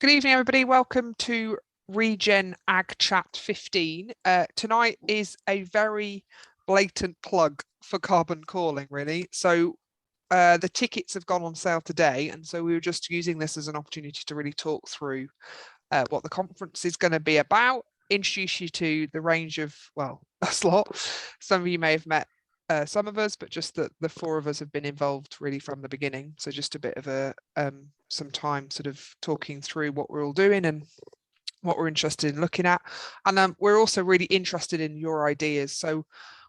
Good evening, everybody. Welcome to ReGenAg Chat 15. Tonight is a very blatant plug for carbon calling, really. So the tickets have gone on sale today, and so we were just using this as an opportunity to really talk through what the conference is going to be about, introduce you to the range of, well, a lot. Some of you may have met some of us, but just that the four of us have been involved really from the beginning. So just a bit of a some time sort of talking through what we're all doing and what we're interested in looking at. And we're also really interested in your ideas. So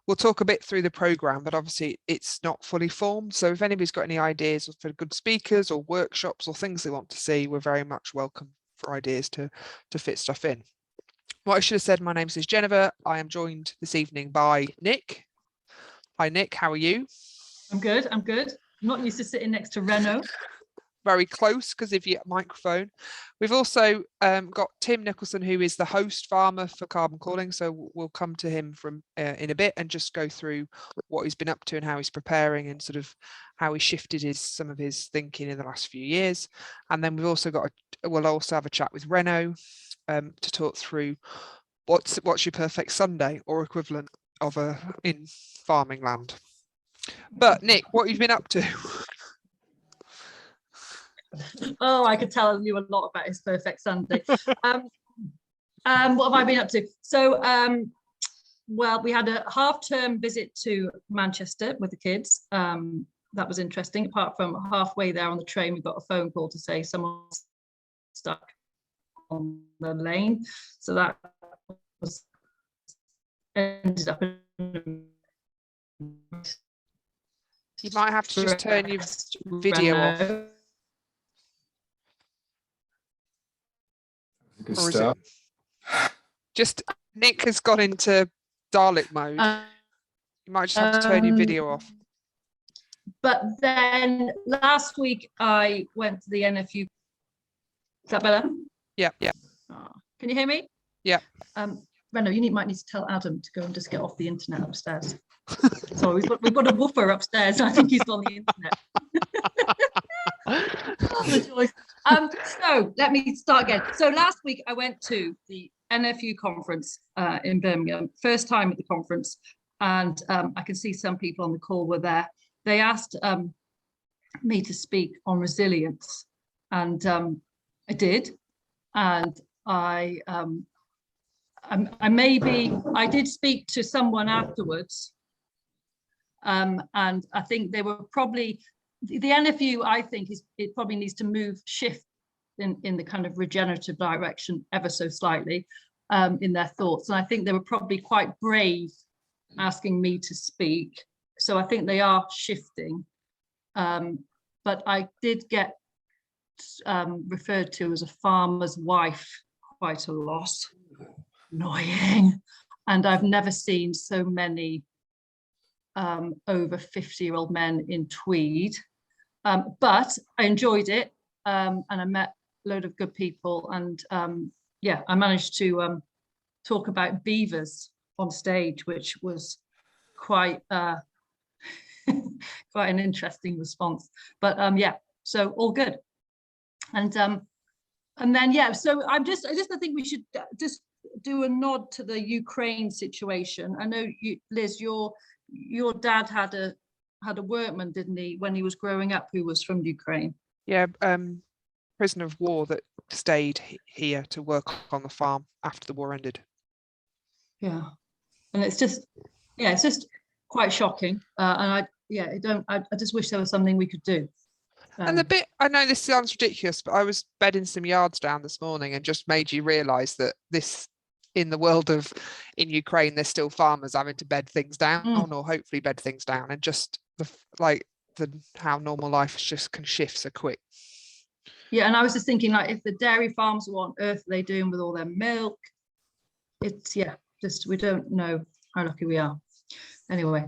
we'll talk a bit through the program, but obviously it's not fully formed. So if anybody's got any ideas for good speakers or workshops or things they want to see, we're very much welcome for ideas to fit stuff in. What I should have said, my name is Genever. I am joined this evening by Nick. Hi, Nick. How are you? I'm good. I'm not used to sitting next to Reno. Very close because of your microphone. We've also got Tim Nicholson, who is the host farmer for Carbon Calling. So we'll come to him from in a bit and just go through what he's been up to and how he's preparing and sort of how he shifted some of his thinking in the last few years. And then we've also we'll also have a chat with Reno to talk through what's your perfect Sunday or equivalent of in farming land. But Nick, what have you been up to? Oh, I could tell you a lot about his perfect Sunday. What have I been up to? So, well, we had a half-term visit to Manchester with the kids. That was interesting. Apart from halfway there on the train, we got a phone call to say someone's stuck on the lane. So that was ended up in You might have to just turn your video off. Good stuff. Just Nick has gone into Dalek mode. You might just have to turn your video off. But then last week I went to the NFU. Is that better? Yeah. Oh, can you hear me? Yeah. Reno, might need to tell Adam to go and just get off the internet upstairs. So we've got a woofer upstairs. And I think he's on the internet. So let me start again. So last week I went to the NFU conference in Birmingham, first time at the conference, and I can see some people on the call were there. They asked me to speak on resilience, and I did, and I did speak to someone afterwards, and I think they were probably. The NFU, I think, it probably needs to shift in the kind of regenerative direction ever so slightly in their thoughts. And I think they were probably quite brave asking me to speak. So I think they are shifting. But I did get referred to as a farmer's wife quite a lot. Annoying. And I've never seen so many over 50-year-old men in tweed. But I enjoyed it, and I met a load of good people, and yeah, I managed to talk about beavers on stage, which was quite quite an interesting response. But yeah, so all good. And then yeah, so I think we should just do a nod to the Ukraine situation. I know you, Liz, your dad had a workman, didn't he, when he was growing up, who was from Ukraine? Yeah, prisoner of war that stayed here to work on the farm after the war ended. Yeah, and it's just quite shocking. And I just wish there was something we could do. And the bit, I know this sounds ridiculous, but I was bedding some yards down this morning and just made you realise that in the world of in Ukraine, there's still farmers having to bed things down or hopefully bed things down, and just how normal life just can shift so quick. Yeah, and I was just thinking, like, if the dairy farms, what on earth are they doing with all their milk? It's just we don't know how lucky we are. Anyway,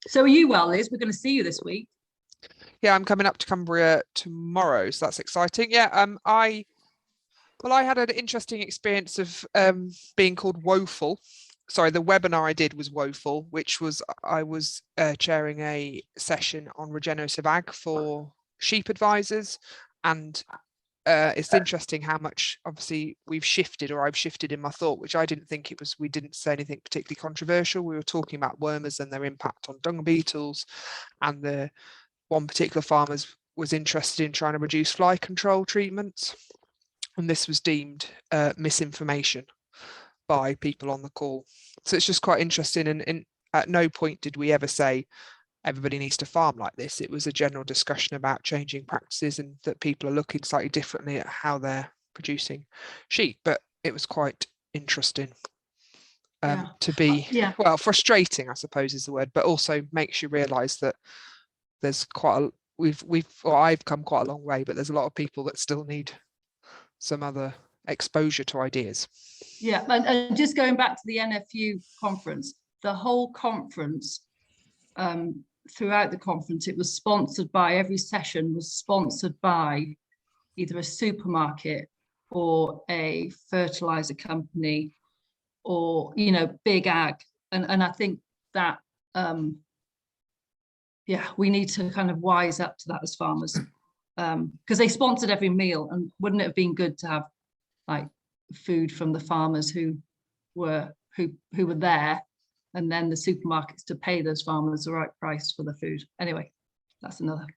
so are you well, Liz? We're going to see you this week. Yeah, I'm coming up to Cumbria tomorrow, so that's exciting. Yeah, I had an interesting experience of being called woeful. Sorry, the webinar I did was woeful, which was I was chairing a session on regenerative ag for sheep advisors, and it's interesting how much obviously we've shifted, or I've shifted in my thought, which I didn't think it was. We didn't say anything particularly controversial. We were talking about wormers and their impact on dung beetles, and the one particular farmer was interested in trying to reduce fly control treatments, and this was deemed misinformation by people on the call. So it's just quite interesting, and at no point did we ever say everybody needs to farm like this. It was a general discussion about changing practices and that people are looking slightly differently at how they're producing sheep. But it was quite interesting to be, well, frustrating, I suppose is the word, but also makes you realise that there's quite a, I've come quite a long way, but there's a lot of people that still need some other exposure to ideas. Yeah, and just going back to the NFU conference, the whole conference, throughout the conference, it was sponsored by, every session was sponsored by either a supermarket or a fertilizer company or, you know, big ag. And I think that, yeah, we need to kind of wise up to that as farmers, because they sponsored every meal, and wouldn't it have been good to have like food from the farmers who were there, and then the supermarkets to pay those farmers the right price for the food. Anyway, that's another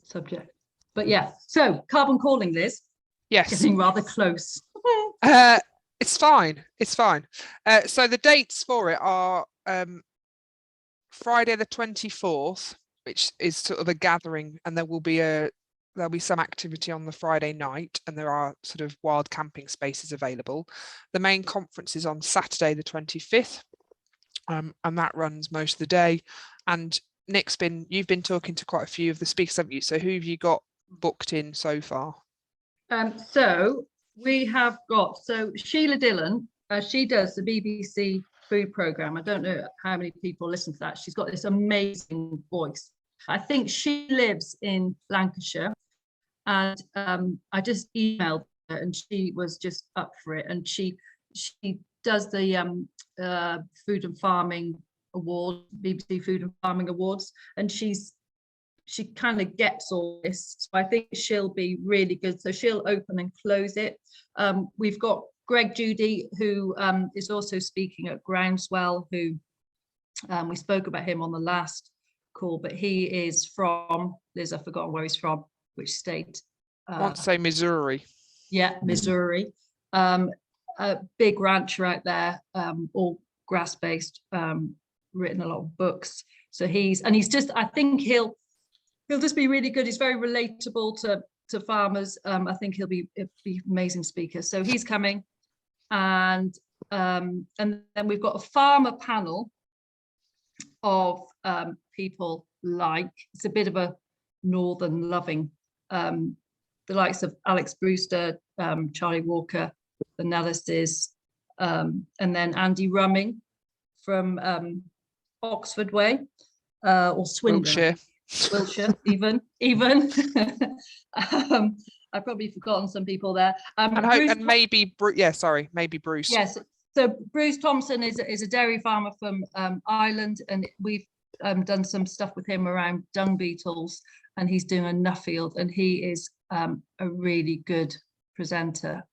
subject. But yeah, so carbon calling, Liz. Yes. Getting rather close. It's fine. It's fine. So the dates for it are Friday the 24th, which is sort of a gathering, and there'll be some activity on the Friday night, and there are sort of wild camping spaces available. The main conference is on Saturday the 25th. And that runs most of the day. And Nick's you've been talking to quite a few of the speakers, haven't you? So who have you got booked in so far? So we have got, Sheila Dillon, she does the BBC food programme. I don't know how many people listen to that. She's got this amazing voice. I think she lives in Lancashire, and I just emailed her and she was just up for it. And she does the Food and Farming Award, BBC Food and Farming Awards, and she kind of gets all this, so I think she'll be really good. So she'll open and close it. We've got Greg Judy, who is also speaking at Groundswell, who we spoke about him on the last call, but he is from, Liz, I've forgotten where he's from, which state. I want to say Missouri. Yeah, Missouri. A big rancher out there, all grass-based, written a lot of books. So he's just, I think he'll just be really good. He's very relatable to farmers. I think he'll be amazing speaker. So he's coming, and then we've got a farmer panel of people like, it's a bit of a northern loving, the likes of Alex Brewster, Charlie Walker, Analysis, and then Andy Rumming from Oxford Way, or Swindon, Wiltshire, even. I've probably forgotten some people there. And maybe Bruce. Yes, so Bruce Thompson is a dairy farmer from Ireland, and we've done some stuff with him around dung beetles, and he's doing a Nuffield, and he is a really good presenter.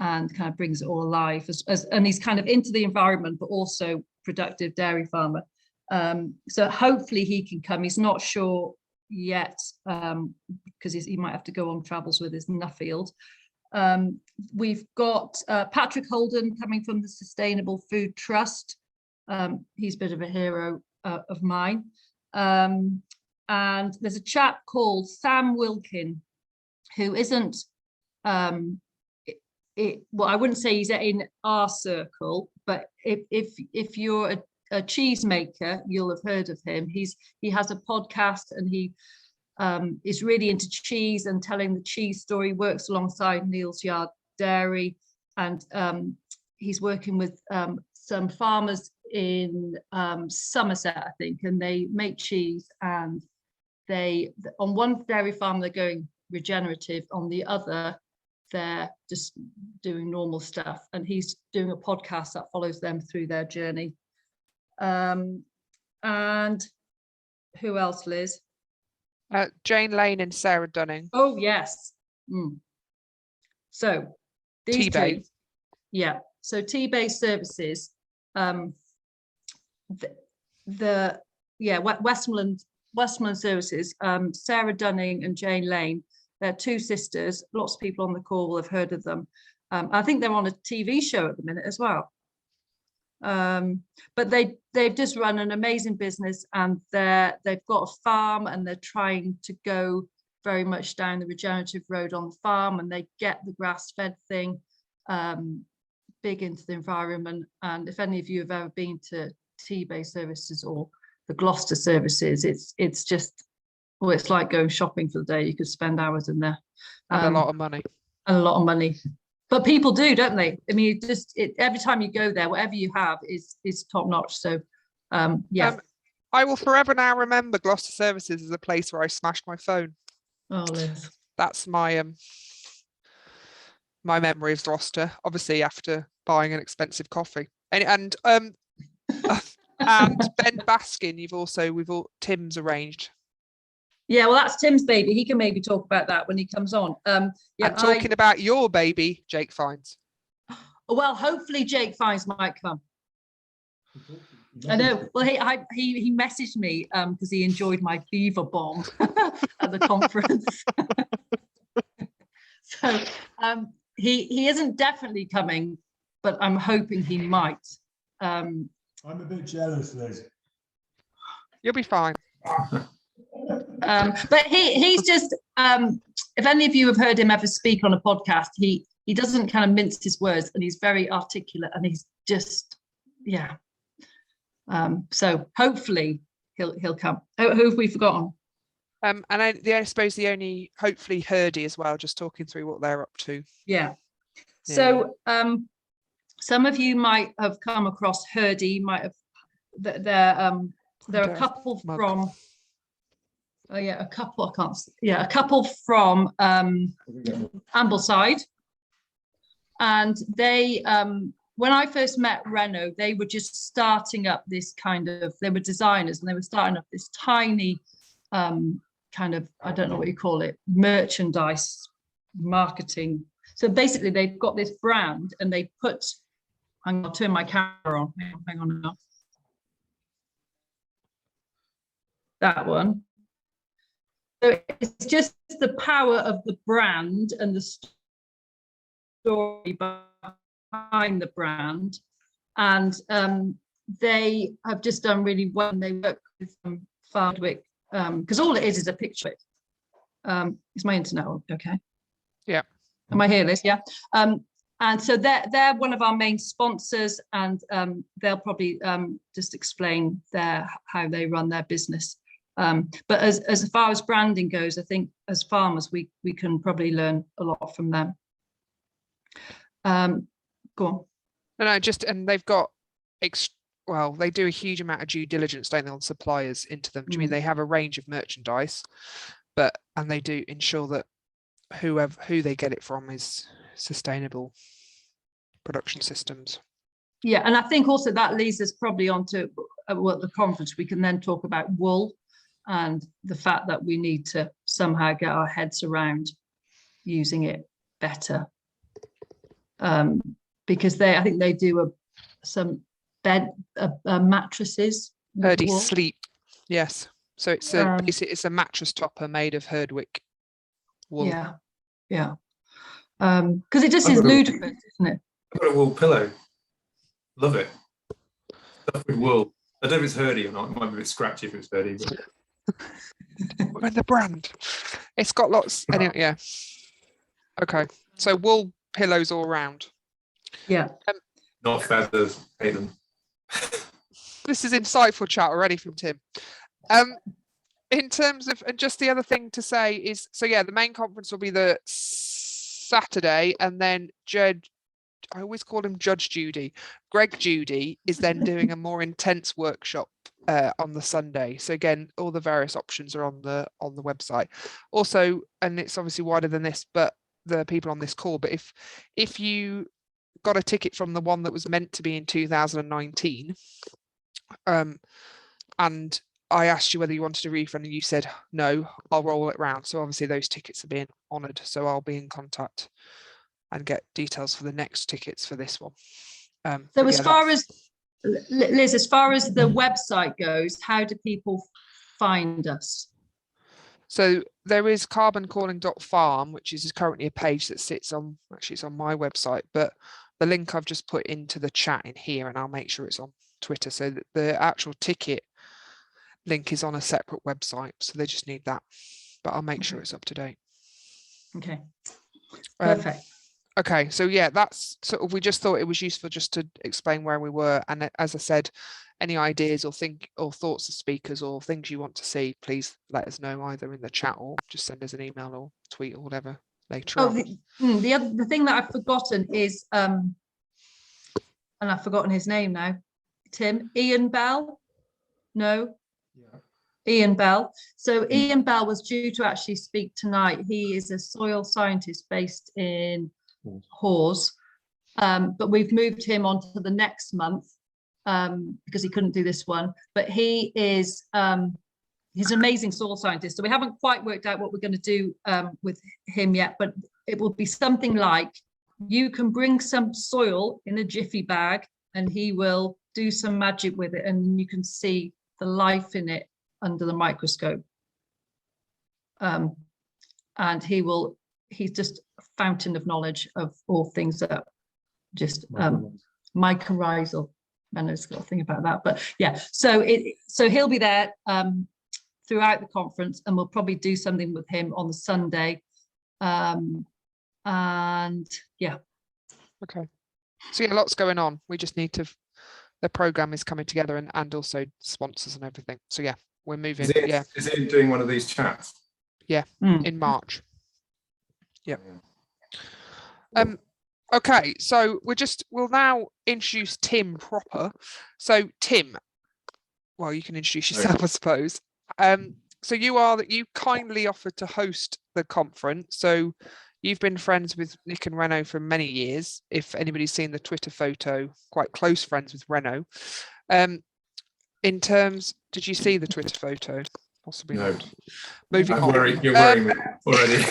And kind of brings it all alive, and he's kind of into the environment, but also productive dairy farmer. So hopefully he can come. He's not sure yet, because he might have to go on travels with his Nuffield. We've got Patrick Holden coming from the Sustainable Food Trust. He's a bit of a hero of mine. And there's a chap called Sam Wilkin, who isn't, well, I wouldn't say he's in our circle, but if you're a cheese maker, you'll have heard of him. He has a podcast, and he is really into cheese and telling the cheese story. Works alongside Neil's Yard Dairy, and he's working with some farmers in Somerset, I think, and they make cheese. And they, on one dairy farm, they're going regenerative, on the other they're just doing normal stuff, and he's doing a podcast that follows them through their journey. And who else, Liz? Jane Lane and Sarah Dunning. Oh, yes. So these T-Bay. two, yeah. So T-based services, Westmoreland Services, Sarah Dunning and Jane Lane. They're two sisters. Lots of people on the call will have heard of them. I think they're on a TV show at the minute as well. But they've just run an amazing business, and they've got a farm, and they're trying to go very much down the regenerative road on the farm, and they get the grass-fed thing big into the environment. And if any of you have ever been to T-based services or the Gloucester services, it's just, well, it's like going shopping for the day. You could spend hours in there. And a lot of money. And a lot of money. But people do, don't they? I mean, every time you go there, whatever you have is top notch. So, yeah. I will forever now remember Gloucester Services as a place where I smashed my phone. Oh, Liz. That's my my memory of Gloucester. Obviously, after buying an expensive coffee, and Ben Baskin, Tim's arranged. Yeah, well, that's Tim's baby. He can maybe talk about that when he comes on. Yeah, and talking about your baby, Jake Fines. Well, hopefully Jake Fines might come. I know. Well, he messaged me because he enjoyed my beaver bomb at the conference. So he isn't definitely coming, but I'm hoping he might. I'm a bit jealous, Liz. You'll be fine. But he's just, if any of you have heard him ever speak on a podcast, he doesn't kind of mince his words, and he's very articulate, and he's just, yeah. So hopefully he'll come. Who have we forgotten? And I suppose the only, hopefully Hurdy as well, just talking through what they're up to. Yeah. So some of you might have come across Hurdy, might have, they're a couple from, a couple from Ambleside. And they, when I first met Reno, they were just starting up this kind of, they were designers, and they were starting up this tiny kind of, I don't know what you call it, merchandise marketing. So basically they've got this brand, and they put, I'll turn my camera on, hang on now. That one. So it's just the power of the brand and the story behind the brand. And they have just done really well. They work with Fardwick, because all it is a picture. Is my internet okay? Yeah. Am I here, Liz? Yeah. And so they're one of our main sponsors, and they'll probably just explain how they run their business. But as far as branding goes, I think as farmers, we can probably learn a lot from them. Go on. No, and they've got, they do a huge amount of due diligence, don't they, on suppliers into them. Do you mean they have a range of merchandise, and they do ensure that who they get it from is sustainable production systems. Yeah, and I think also that leads us probably onto the conference. We can then talk about wool and the fact that we need to somehow get our heads around using it better. Because I think they do some bed mattresses. Hurdy Sleep, yes. So it's a mattress topper made of Herdwick wool. Yeah, yeah. Because it just is ludicrous, isn't it? I've got a wool pillow. Love it. Stuff with wool. I don't know if it's Hurdy or not. It might be a bit scratchy if it's Hurdy. But... And the brand, it's got lots. Anyway, yeah. Okay, so wool pillows all around. Yeah. Not feathers. Hate them. This is insightful chat already from Tim. In terms of, and just the other thing to say is, so yeah, the main conference will be the Saturday, and then I always call him Judge Judy. Greg Judy is then doing a more intense workshop on the Sunday. So again, all the various options are on the website. Also, and it's obviously wider than this, but the people on this call. But if you got a ticket from the one that was meant to be in 2019, and I asked you whether you wanted a refund and you said no, I'll roll it round. So obviously those tickets are being honoured. So I'll be in contact and get details for the next tickets for this one. So as far as, Liz, as far as the website goes, how do people find us? So there is carboncalling.farm, which is currently a page that sits on, actually it's on my website, but the link I've just put into the chat in here, and I'll make sure it's on Twitter. So that the actual ticket link is on a separate website. So they just need that, but I'll make sure it's up to date. Okay, perfect. Okay, so yeah, that's sort of, we just thought it was useful just to explain where we were. And as I said, any ideas or thoughts of speakers or things you want to see, please let us know either in the chat or just send us an email or tweet or whatever later on. The thing that I've forgotten is, and I've forgotten his name now, Tim, Ian Bell? No? Yeah. Ian Bell. So Ian Bell was due to actually speak tonight. He is a soil scientist based in Hawes, but we've moved him on to the next month because he couldn't do this one. But he is he's an amazing soil scientist. So we haven't quite worked out what we're going to do with him yet, but it will be something like you can bring some soil in a jiffy bag and he will do some magic with it and you can see the life in it under the microscope. And he's just a fountain of knowledge of all things that just mycorrhizal. I know it's got a thing about that, but yeah, so he'll be there throughout the conference, and we'll probably do something with him on the Sunday. And yeah. Okay. So yeah, lots going on. We just need to, the program is coming together and also sponsors and everything. So yeah, we're moving. Is it doing one of these chats? Yeah, in March. Yep. Okay, so we'll now introduce Tim proper. So Tim, well, you can introduce yourself, I suppose. So you kindly offered to host the conference. So you've been friends with Nick and Reno for many years. If anybody's seen the Twitter photo, quite close friends with Reno. In terms, did you see the Twitter photo? Possibly no. Not. Moving on. You're worrying me already.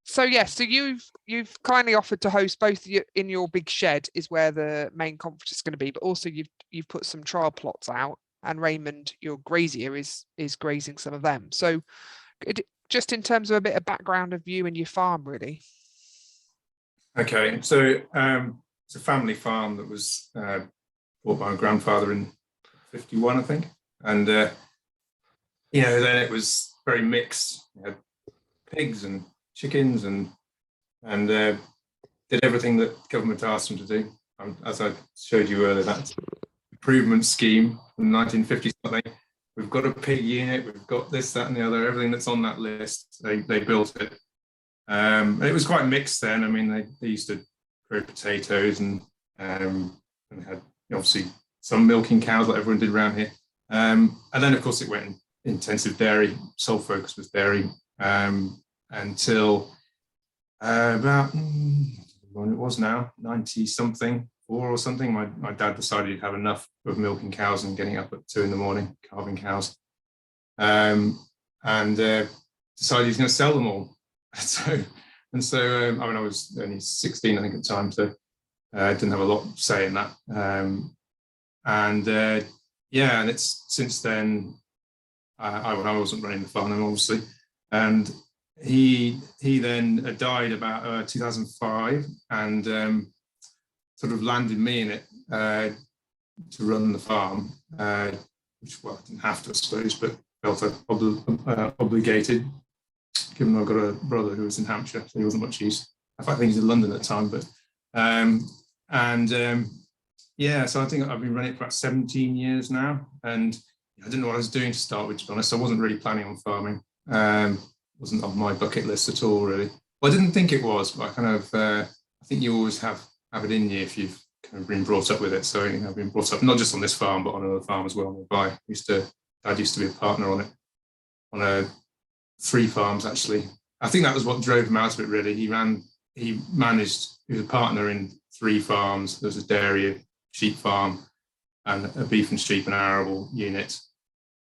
So yeah, so you've kindly offered to host both in your big shed is where the main conference is going to be, but also you've put some trial plots out, and Raymond, your grazier, is grazing some of them. So just in terms of a bit of background of you and your farm, really. Okay, so it's a family farm that was bought by my grandfather in 51, I think, and then it was very mixed. We had pigs and chickens and did everything that government asked them to do. As I showed you earlier, that improvement scheme from 1950 something. We've got a pig unit, we've got this, that, and the other. Everything that's on that list, they built it. And it was quite mixed then. I mean, they used to grow potatoes and had obviously some milking cows like everyone did around here. And then of course it went in intensive dairy. Sole focus was dairy. Until about when it was now 90 something, 4 or something, my dad decided he'd have enough of milking cows and getting up at 2 a.m, calving cows, and decided he's going to sell them all. So I mean, I was only 16, I think, at the time, so I didn't have a lot of say in that. And it's since then I wasn't running the farm, obviously, and he then died about 2005 and sort of landed me in it to run the farm, which, well, I didn't have to, I suppose, but felt obligated, given I've got a brother who was in Hampshire, so he wasn't much use. In fact, I think he's in London at the time, but so I think I've been running it for about 17 years now, and I didn't know what I was doing to start with, to be honest. I wasn't really planning on farming. Wasn't on my bucket list at all, really. Well, I didn't think it was, but I kind of, I think you always have it in you if you've kind of been brought up with it. So I've been brought up not just on this farm, but on another farm as well nearby. Dad used to be a partner on it, on 3 farms actually. I think that was what drove him out of it, really. He was a partner in 3 farms. There was a dairy, a sheep farm, and a beef and sheep and arable unit,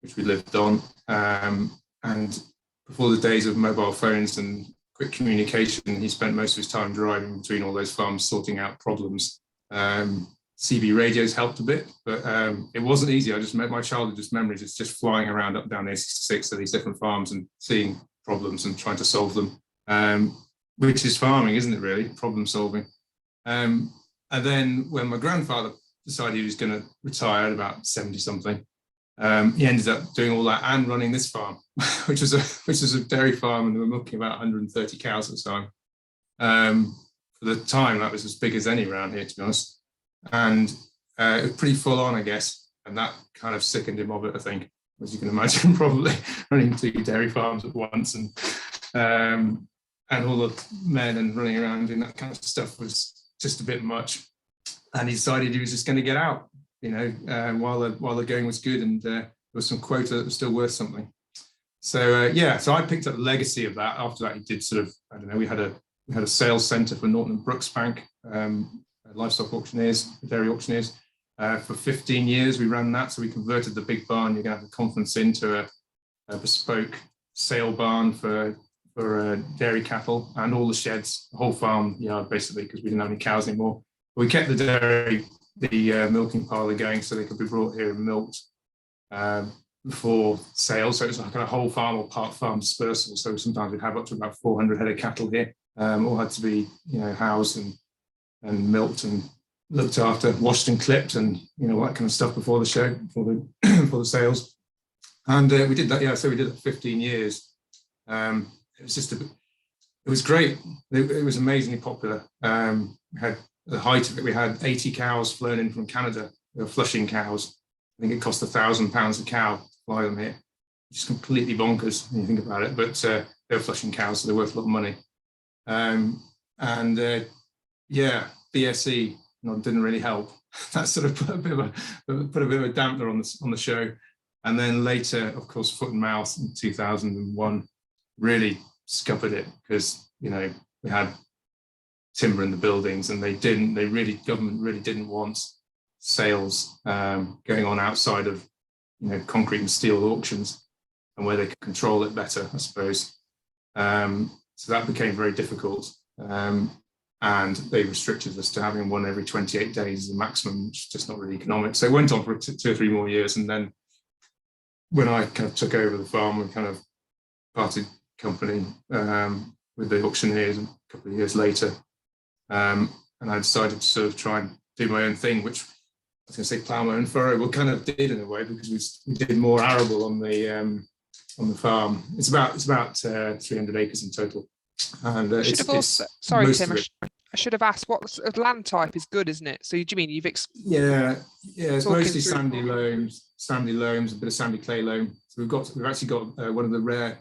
which we lived on. And before the days of mobile phones and quick communication, he spent most of his time driving between all those farms, sorting out problems. CB radios helped a bit, but it wasn't easy. I just met my childhood memories. It's just flying around up down A66 to these different farms and seeing problems and trying to solve them, which is farming, isn't it, really? Problem solving. And then when my grandfather decided he was going to retire at about 70 something, he ended up doing all that and running this farm, which was a dairy farm, and we were milking about 130 cows at the time. For the time, that was as big as any around here, to be honest. And it was pretty full on, I guess, and that kind of sickened him of it, I think, as you can imagine, probably running 2 dairy farms at once, and all the men and running around doing that kind of stuff was just a bit much. And he decided he was just going to get out, while the going was good, and there was some quota that was still worth something. So so I picked up the legacy of that. After that, he did sort of, I don't know, we had a sales centre for Norton and Brooks Bank, livestock auctioneers, dairy auctioneers. For 15 years, we ran that. So we converted the big barn you're going to have a conference into a bespoke sale barn for dairy cattle, and all the sheds, the whole farm yard, basically, because we didn't have any cows anymore. But we kept the milking parlour going so they could be brought here and milked before sale. So it was like a whole farm or part farm dispersal. So sometimes we'd have up to about 400 head of cattle here. All had to be, housed and milked and looked after, washed and clipped, and all that kind of stuff before the show, before the sales. And we did that, so we did it for 15 years. It was it was great. It was amazingly popular. We had the height of it, we had 80 cows flown in from Canada. They were Flushing cows. I think it cost £1,000 a cow to fly them here, which is completely bonkers when you think about it. But they were Flushing cows, so they're worth a lot of money. BSE didn't really help. That sort of put a bit of a dampener on the show. And then later, of course, Foot and Mouth in 2001 really scuppered it, because we had timber in the buildings, and government really didn't want sales going on outside of concrete and steel auctions, and where they could control it better, I suppose. So that became very difficult. And they restricted us to having one every 28 days as a maximum, which is just not really economic. So it went on for 2 or 3 more years. And then when I kind of took over the farm, we kind of parted company with the auctioneers a couple of years later. And I decided to sort of try and do my own thing, which I was going to say plough my own furrow. We kind of did in a way, because we did more arable on the farm. It's about 300 acres in total. And sorry, Tim, I should have asked, what land type is good, isn't it? So do you mean you've it's mostly sandy loams, a bit of sandy clay loam. So we've actually got one of the rare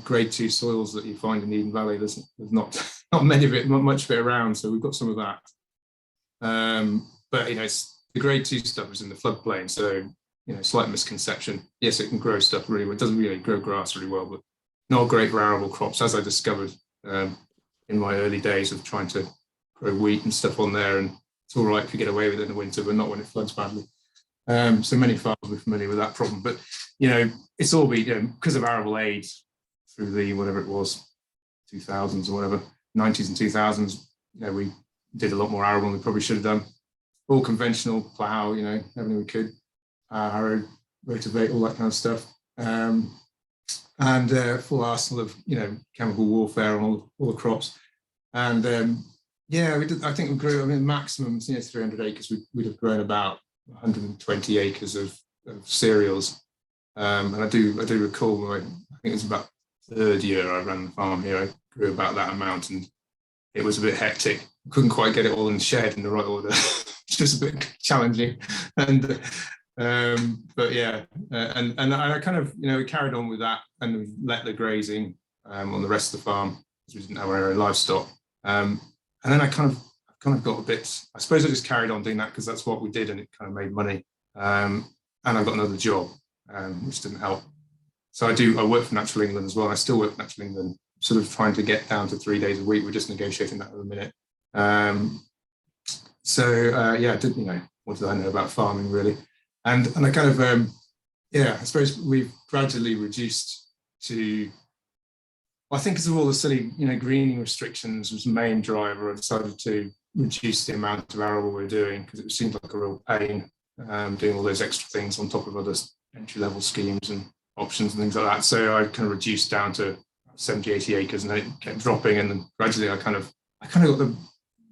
grade 2 soils that you find in Eden Valley. There's not many of it, not much of it around, so we've got some of that. But it's the grade 2 stuff is in the floodplain, so slight misconception. Yes, it can grow stuff really well. It doesn't really grow grass really well, but not great for arable crops, as I discovered in my early days of trying to grow wheat and stuff on there. And it's all right if you get away with it in the winter, but not when it floods badly. So many farmers are familiar with that problem. But, it's all been, because of arable aid through the, whatever it was, 2000s or whatever, 90s and 2000s, we did a lot more arable than we probably should have done. All conventional, plough, everything we could, harrow, rotivate, all that kind of stuff. And full arsenal of chemical warfare on all the crops. And we did. I think we grew. Maximum 300 acres. We'd have grown about 120 acres of cereals. And I do recall. I think it was about the 3rd year I ran the farm here. I grew about that amount, and it was a bit hectic. Couldn't quite get it all in the shed in the right order, which was a bit challenging. And but and I kind of we carried on with that, and we let the grazing on the rest of the farm, because we didn't have our own livestock. And then I kind of got a bit, I suppose I just carried on doing that because that's what we did, and it kind of made money. And I got another job, which didn't help. So I work for Natural England as well. I still work for Natural England, sort of trying to get down to 3 days a week. We're just negotiating that at the minute. I did, what did I know about farming really? And I kind of, I suppose we've gradually reduced to, I think because of all the silly, greening restrictions was the main driver. I decided to reduce the amount of arable we're doing because it seemed like a real pain doing all those extra things on top of other entry-level schemes and options and things like that. So I kind of reduced down to 70, 80 acres, and then it kept dropping. And then gradually I kind of got the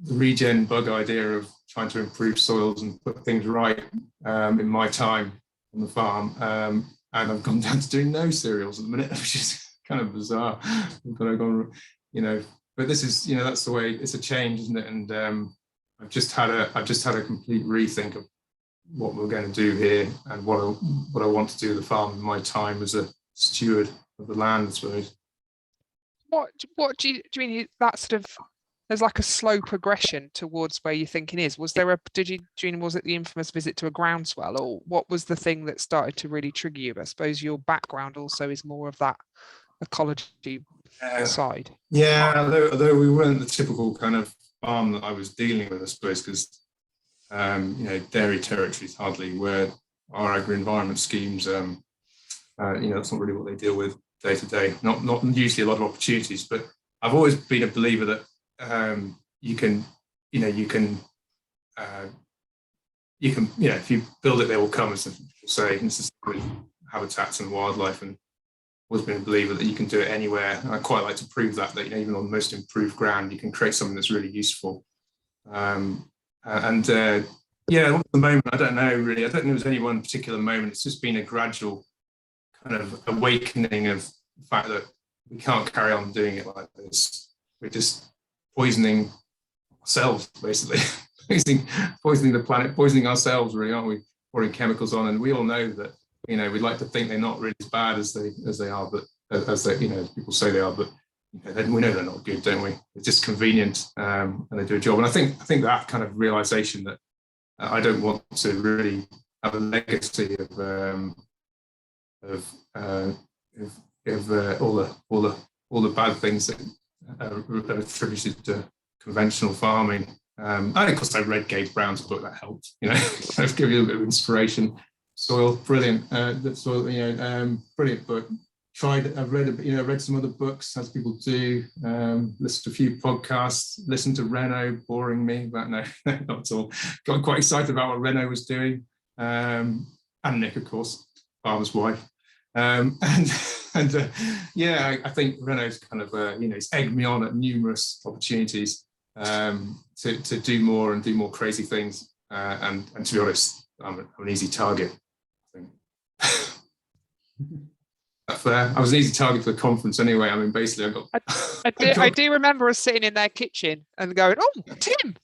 regen bug idea of trying to improve soils and put things right in my time on the farm. And I've gone down to doing no cereals at the minute, which is kind of bizarre. I've kind of gone, but this is, that's the way. It's a change, isn't it? And I've just had a complete rethink of what we're going to do here and what I want to do with the farm in my time as a steward of the land, I suppose. What do you mean that sort of, there's like a slow progression towards where your thinking is? Was there was it the infamous visit to a groundswell, or what was the thing that started to really trigger you? I suppose your background also is more of that ecology side. Yeah, although we weren't the typical kind of farm that I was dealing with, I suppose, because dairy territory is hardly where our agri-environment schemes, that's not really what they deal with day to day. Not usually a lot of opportunities, but I've always been a believer that you can, if you build it, they will come, as people say. And this is with habitats and wildlife, and always been a believer that you can do it anywhere. And I quite like to prove that even on the most improved ground, you can create something that's really useful. At the moment, I don't know really. I don't think there was any one particular moment. It's just been a gradual kind of awakening of the fact that we can't carry on doing it like this. We're just poisoning ourselves, basically. poisoning the planet, poisoning ourselves, really, aren't we? Pouring chemicals on, and we all know that. We'd like to think they're not really as bad as they are, but as people say they are, but we know they're not good, don't we? It's just convenient, and they do a job. And I think that kind of realization that I don't want to really have a legacy of all the bad things that are attributed to conventional farming. And of course, I read Gabe Brown's book. That helped, kind of give you a bit of inspiration. Soil, brilliant. Brilliant book. I've read some other books, as people do. Listened to a few podcasts. Listened to Reno, boring me, but no, not at all. Got quite excited about what Reno was doing, and Nick, of course, farmer's wife. I think Reno's kind of he's egged me on at numerous opportunities to do more and do more crazy things. And to be honest, I'm an easy target. Fair. I was an easy target for the conference anyway. I mean, basically, I do remember us sitting in their kitchen and going, "Oh, Tim."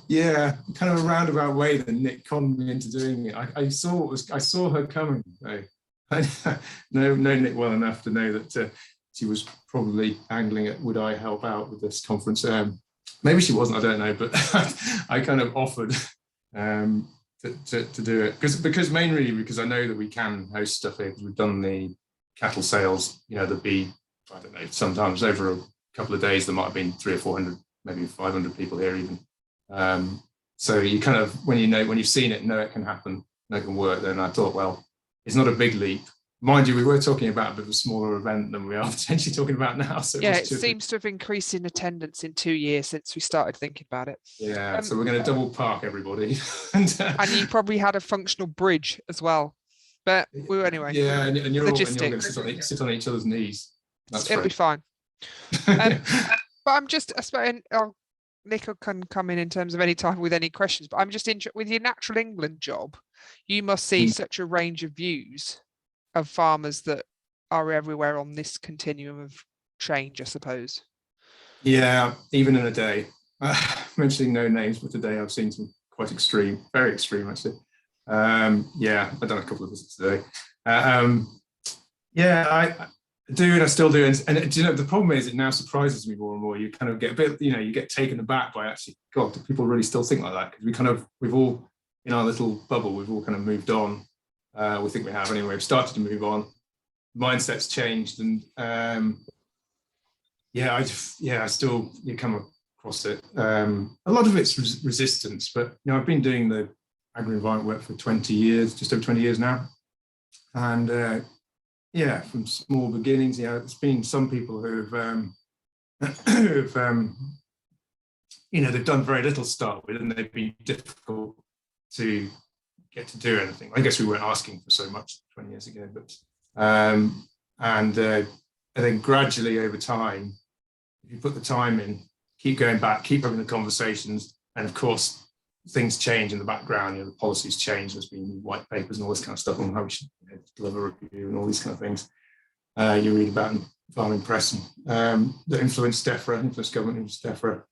Yeah, kind of a roundabout way that Nick conned me into doing it. I saw her coming. I know Nick well enough to know that she was probably angling at would I help out with this conference. Maybe she wasn't. I don't know, but I kind of offered. To do it because mainly because I know that we can host stuff here because we've done the cattle sales. There'd be, I don't know, sometimes over a couple of days there might have been 300 or 400, maybe 500 people here even. So you kind of when you've seen it, know it can happen, know it can work. Then I thought, well, it's not a big leap. Mind you, we were talking about a bit of a smaller event than we are potentially talking about now. So it seems to have increased in attendance in 2 years since we started thinking about it. Yeah, so we're going to double park everybody. and you probably had a functional bridge as well. But we were anyway. Yeah, and you're all going to sit on each other's knees. It'll be fine. But I'm just, I suppose, Nick can come in terms of any time with any questions, but I'm just interested with your Natural England job, you must see such a range of views of farmers that are everywhere on this continuum of change, I suppose. Yeah, even in a day. Mentioning no names, but today I've seen some quite extreme, very extreme actually. I've done a couple of visits today. I do, and I still do. And do you know, the problem is it now surprises me more and more. You kind of get a bit, you get taken aback by actually, God, do people really still think like that? Because we've all, in our little bubble, we've all kind of moved on. We think we have anyway. We've started to move on. Mindset's changed, and I still you come across it. A lot of it's resistance, but I've been doing the agri-environment work for 20 years, just over 20 years now. And yeah, from small beginnings, there's been some people who've they've done very little to start with, and they've been difficult to get to do anything. I guess we weren't asking for so much 20 years ago, but and then gradually over time, if you put the time in, keep going back, keep having the conversations, and of course things change in the background. The policies change. There's been white papers and all this kind of stuff on how we should deliver a review and all these kind of things you read about in farming press and that influence government, influence DEFRA,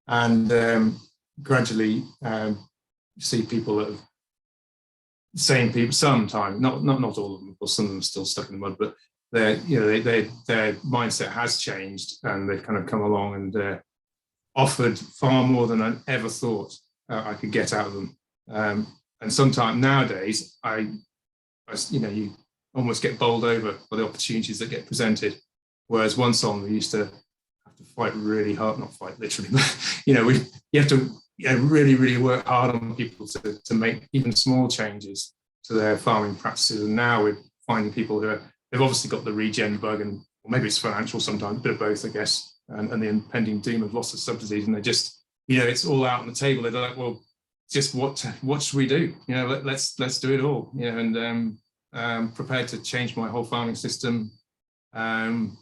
and gradually see people that have same people sometimes, not all of them, of course, some of them are still stuck in the mud, but their mindset has changed, and they've kind of come along and offered far more than I ever thought I could get out of them. And sometimes nowadays, you almost get bowled over by the opportunities that get presented. Whereas once on, we used to have to fight really hard, not fight literally, but you have to really, really work hard on people to make even small changes to their farming practices. And now we're finding people they've obviously got the regen bug, and or maybe it's financial sometimes, a bit of both, I guess, and the impending doom of loss of subsidies, and they just, it's all out on the table. They're like, well, just what should we do? Let's do it all. And prepared to change my whole farming system. And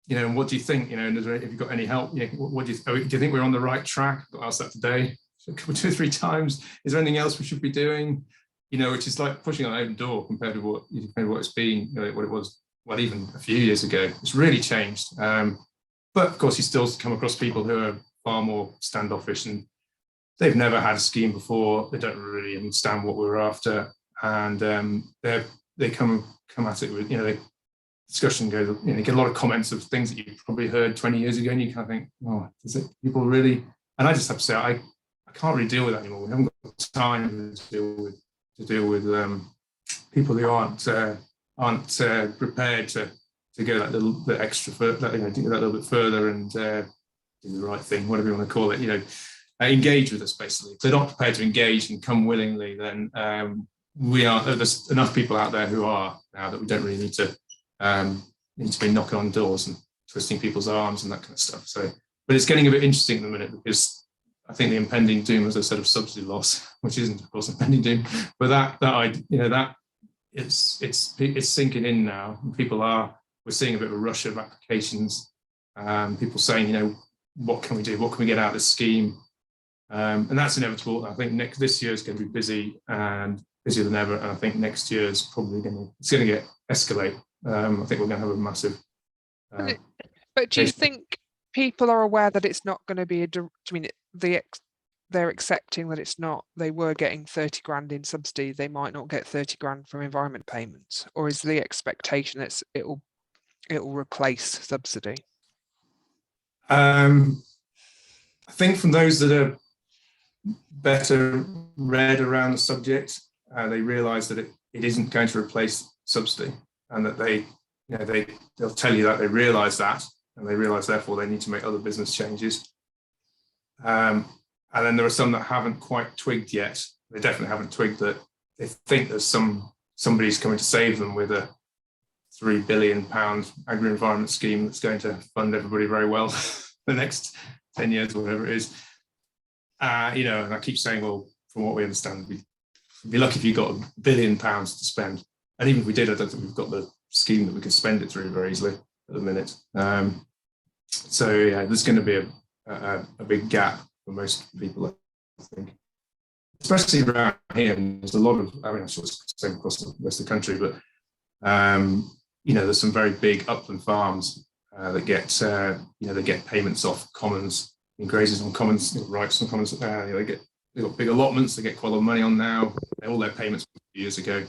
what do you think? And have you got any help? What do you think we're on the right track? I got asked that today, 2 or 3 times. Is there anything else we should be doing? Which is like pushing on an open door compared to what it's been, what it was, even a few years ago. It's really changed. But of course, you still come across people who are far more standoffish, and they've never had a scheme before. They don't really understand what we're after, and they come at it with, the discussion goes, you get a lot of comments of things that you probably heard 20 years ago, and you kind of think, oh, does it, people really? And I just have to say, I can't really deal with that anymore. We haven't got time to deal with people who aren't prepared to go that little bit extra further, that little bit further and do the right thing, whatever you want to call it. Engage with us basically. If they're not prepared to engage and come willingly, then there's enough people out there who are now that we don't really need to be knocking on doors and twisting people's arms and that kind of stuff. So, but it's getting a bit interesting at the minute, because I think the impending doom, as I said, of subsidy loss, which isn't of course impending doom, but that it's sinking in now. We're seeing a bit of a rush of applications. People saying, what can we do? What can we get out of this scheme? And that's inevitable. I think this year is going to be busy and busier than ever. And I think next year is probably going to escalate. I think we're going to have a massive. But do you think people are aware that it's not going to be they're accepting that it's not? They were getting 30 grand in subsidy. They might not get 30 grand from environment payments, or is the expectation that it'll replace subsidy? I think from those that are better read around the subject, they realise that it isn't going to replace subsidy, and that they'll tell you that they realise that, and they realise therefore they need to make other business changes. And then there are some that haven't quite twigged yet. They definitely haven't twigged that they think there's somebody's coming to save them with a £3 billion agri-environment scheme that's going to fund everybody very well the next 10 years, whatever it is. And I keep saying, well, from what we understand, we'd be lucky if you got £1 billion to spend. And even if we did, I don't think we've got the scheme that we can spend it through very easily at the minute. So yeah, there's going to be a big gap for most people, I think. Especially around here, and there's a lot of, I'm sure it's the same across the rest of the country, but there's some very big upland farms that get they get payments off commons, and grazers on commons, rights on commons. They've got big allotments. They get quite a lot of money on now. All their payments a few years ago,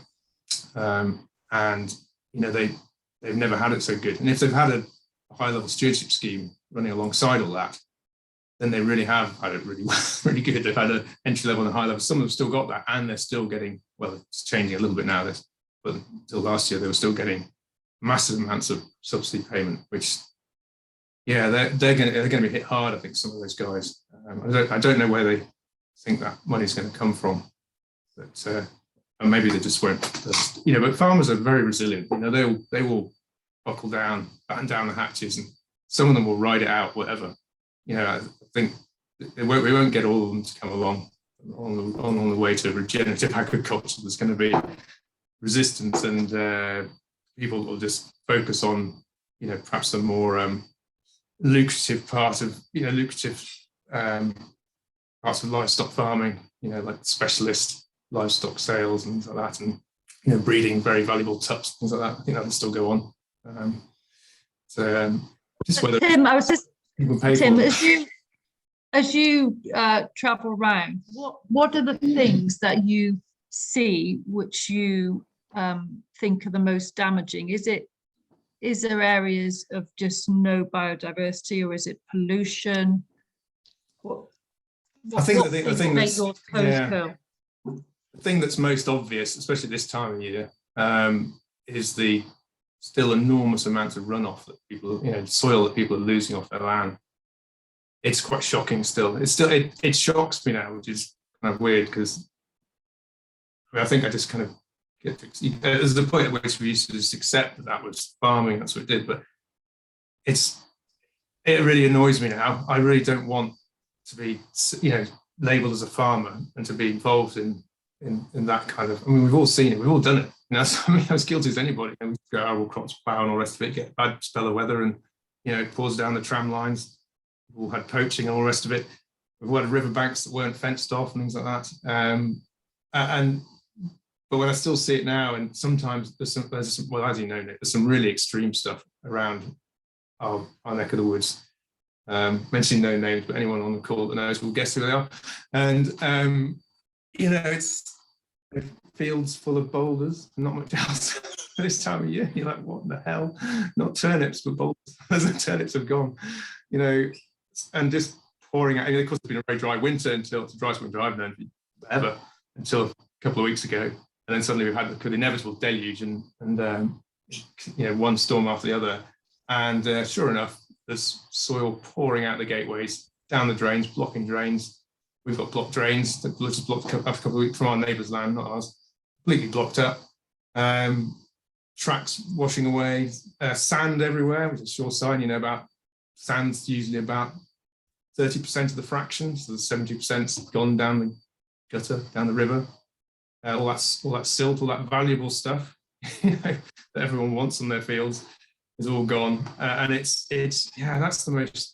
and they've never had it so good. And if they've had a high level stewardship scheme running alongside all that, then they really have had it really, really good. They've had an entry level and a high level. Some of them still got that, and they're still getting, well, it's changing a little bit now, but until last year, they were still getting massive amounts of subsidy payment, which yeah, they're going to be hit hard. I think some of those guys. I don't know where they think that money's going to come from, but and maybe they just won't. But farmers are very resilient. They will buckle down, batten down the hatches, and some of them will ride it out, whatever. I think we won't get all of them to come along on the way to regenerative agriculture. There's going to be resistance, and people will just focus on, perhaps the more lucrative part of, parts of livestock farming, like specialist livestock sales and things like that, and breeding very valuable tups, things like that. I think that'll still go on. Just whether Tim, people pay Tim, for as you travel around, what are the things that you see which you think are the most damaging? Is there areas of just no biodiversity, or is it pollution? I think the thing that's most obvious, especially this time of year, is the still enormous amounts of runoff that people, soil that people are losing off their land. It's quite shocking still. It shocks me now, which is kind of weird, because I think I just kind of get to, there's the point at which we used to just accept that was farming, that's what it did. But it really annoys me now. I really don't want to be, labelled as a farmer and to be involved in that kind of. I mean, we've all seen it, we've all done it. I was guilty as anybody. We go arable crops, plough, and all the rest of it. Get a bad spell of weather, and it pours down the tram lines. We've all had poaching and all the rest of it. We've had riverbanks that weren't fenced off and things like that. But when I still see it now, and sometimes there's some, well, as you know, Nick, there's some really extreme stuff around our neck of the woods. Mentioning no names, but anyone on the call that knows will guess who they are. And it's fields full of boulders, not much else this time of year. You're like, what the hell? Not turnips, but boulders. The turnips have gone, and just pouring out. I mean, of course, it's been a very dry winter until it's dry spring drive now ever until a couple of weeks ago, and then suddenly we've had the inevitable deluge and one storm after the other, and sure enough, there's soil pouring out the gateways, down the drains, blocking drains. We've got blocked drains that just blocked a couple of weeks from our neighbour's land, not ours, completely blocked up. Tracks washing away, sand everywhere, which is a sure sign. About sand's usually about 30% of the fraction, so the 70% gone down the gutter, down the river. All that silt, all that valuable stuff that everyone wants on their fields is all gone, and it's that's the most.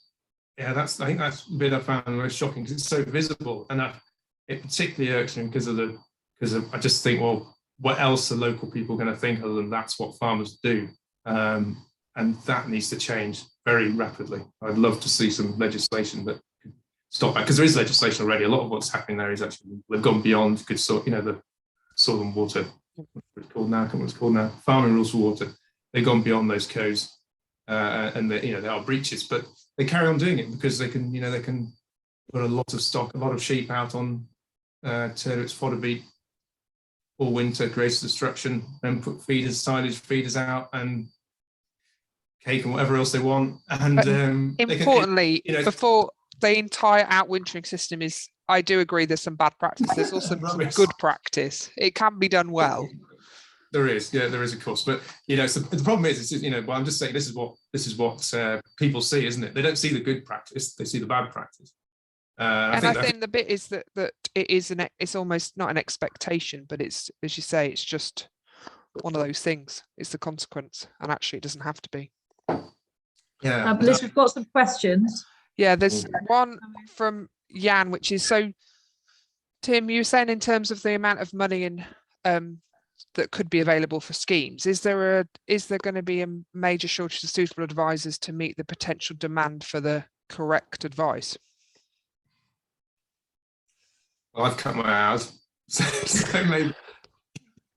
Yeah, I think that's the bit I found the most shocking, because it's so visible, and it particularly irks me because I just think, well, what else are local people going to think other than that's what farmers do? And that needs to change very rapidly. I'd love to see some legislation that could stop that, because there is legislation already. A lot of what's happening there is actually, they've gone beyond good soil, the soil and water, what it's called now, I can't remember what it's called now, farming rules for water. They've gone beyond those codes, and there are breaches, but they carry on doing it because they can put a lot of stock, a lot of sheep out on turnips, fodder beet all winter, greatest destruction, then put silage feeders out, and cake and whatever else they want. And importantly, before the entire outwintering system is, I do agree there's some bad practice. There's also some good practice. It can be done well. There is, of course, but so the problem is, well, I'm just saying this is what people see, isn't it? They don't see the good practice; they see the bad practice. I think the bit is that it is it's almost not an expectation, but it's, as you say, it's just one of those things. It's the consequence, and actually, it doesn't have to be. Yeah, Bliss, we've got some questions. Yeah, there's one from Jan, which is, so Tim, you were saying in terms of the amount of money in that could be available for schemes, is there going to be a major shortage of suitable advisors to meet the potential demand for the correct advice? Well, I've cut my hours, so maybe.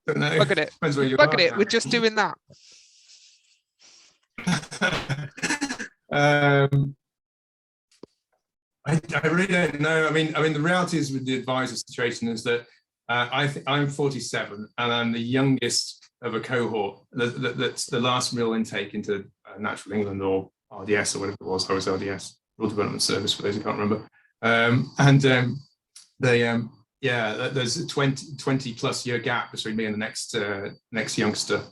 Don't know. Look at it. Look at it. We're just doing that. I really don't know. I mean, the reality is with the advisor situation is that I'm 47 and I'm the youngest of a cohort. That's the last real intake into natural England or RDS or whatever it was. I was RDS, Rural Development Service, for those who can't remember. There's a 20 plus year gap between me and the next youngster,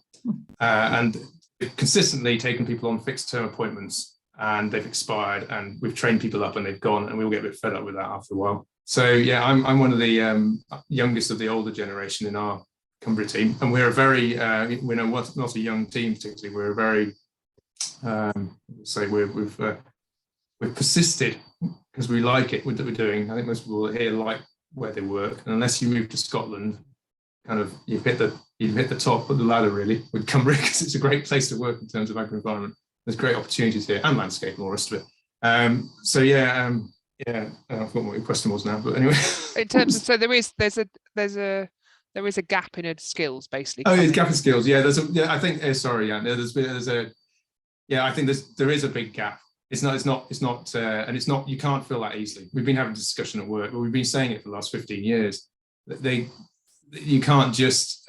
and we've consistently taken people on fixed term appointments, and they've expired, and we've trained people up and they've gone, and we all get a bit fed up with that after a while. So yeah, I'm one of the youngest of the older generation in our Cumbria team, and we're a very not a young team particularly. We're a very we've persisted because we like it what we're doing. I think most people here like where they work, and unless you move to Scotland, kind of you've hit the top of the ladder really with Cumbria, because it's a great place to work in terms of agri-environment. There's great opportunities here, and landscape and all the rest of it. I forgot what your question was now, but anyway. In terms of, so there is a gap in skills basically. Oh, yeah, gap in skills. Yeah, I think I think there is a big gap. It's not, and it's not. You can't fill that easily. We've been having a discussion at work, but we've been saying it for the last 15 years. You can't just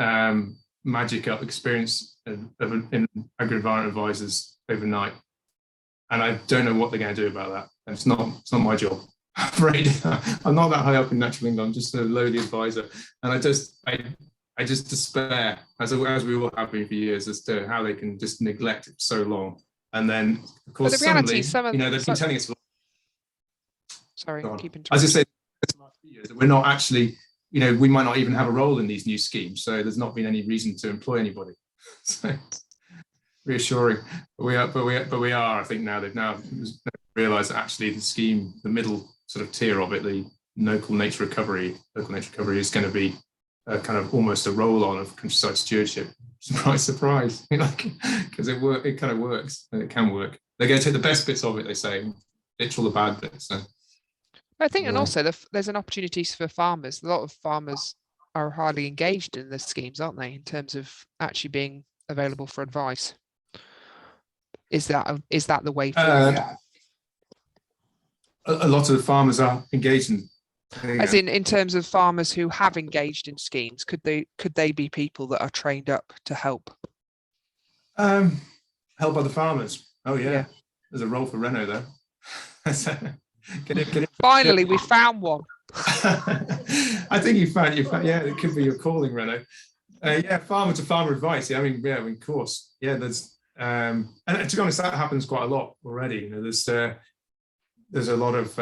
magic up experience in agri-environment advisors overnight. And I don't know what they're going to do about that. And it's not my job. I'm afraid I'm not that high up in natural England. I'm just a lowly advisor, and I just despair, as we all have been for years, as to how they can just neglect it so long. And then, of course, but the reality, they've been telling us. Sorry, keep interrupting. As I say, we're not actually, we might not even have a role in these new schemes. So there's not been any reason to employ anybody. So reassuring, but we are. I think now they've realised that actually the scheme, the middle sort of tier of it, the local nature recovery is going to be kind of almost a roll-on of countryside stewardship. Surprise, because it kind of works, and it can work. They're going to take the best bits of it, they say, ditch all the bad bits. So. I think, and also there's an opportunity for farmers. A lot of farmers are highly engaged in the schemes, aren't they, in terms of actually being available for advice? Is that the way forward? A lot of the farmers are engaged in. As in terms of farmers who have engaged in schemes, could they be people that are trained up to help? Help other farmers. Oh yeah. There's a role for Reno though. Get it. Finally, we found one. I think you found. Yeah, it could be your calling, Reno. Farmer to farmer advice. Yeah, I mean, of course. Yeah, there's and to be honest, that happens quite a lot already. There's a lot of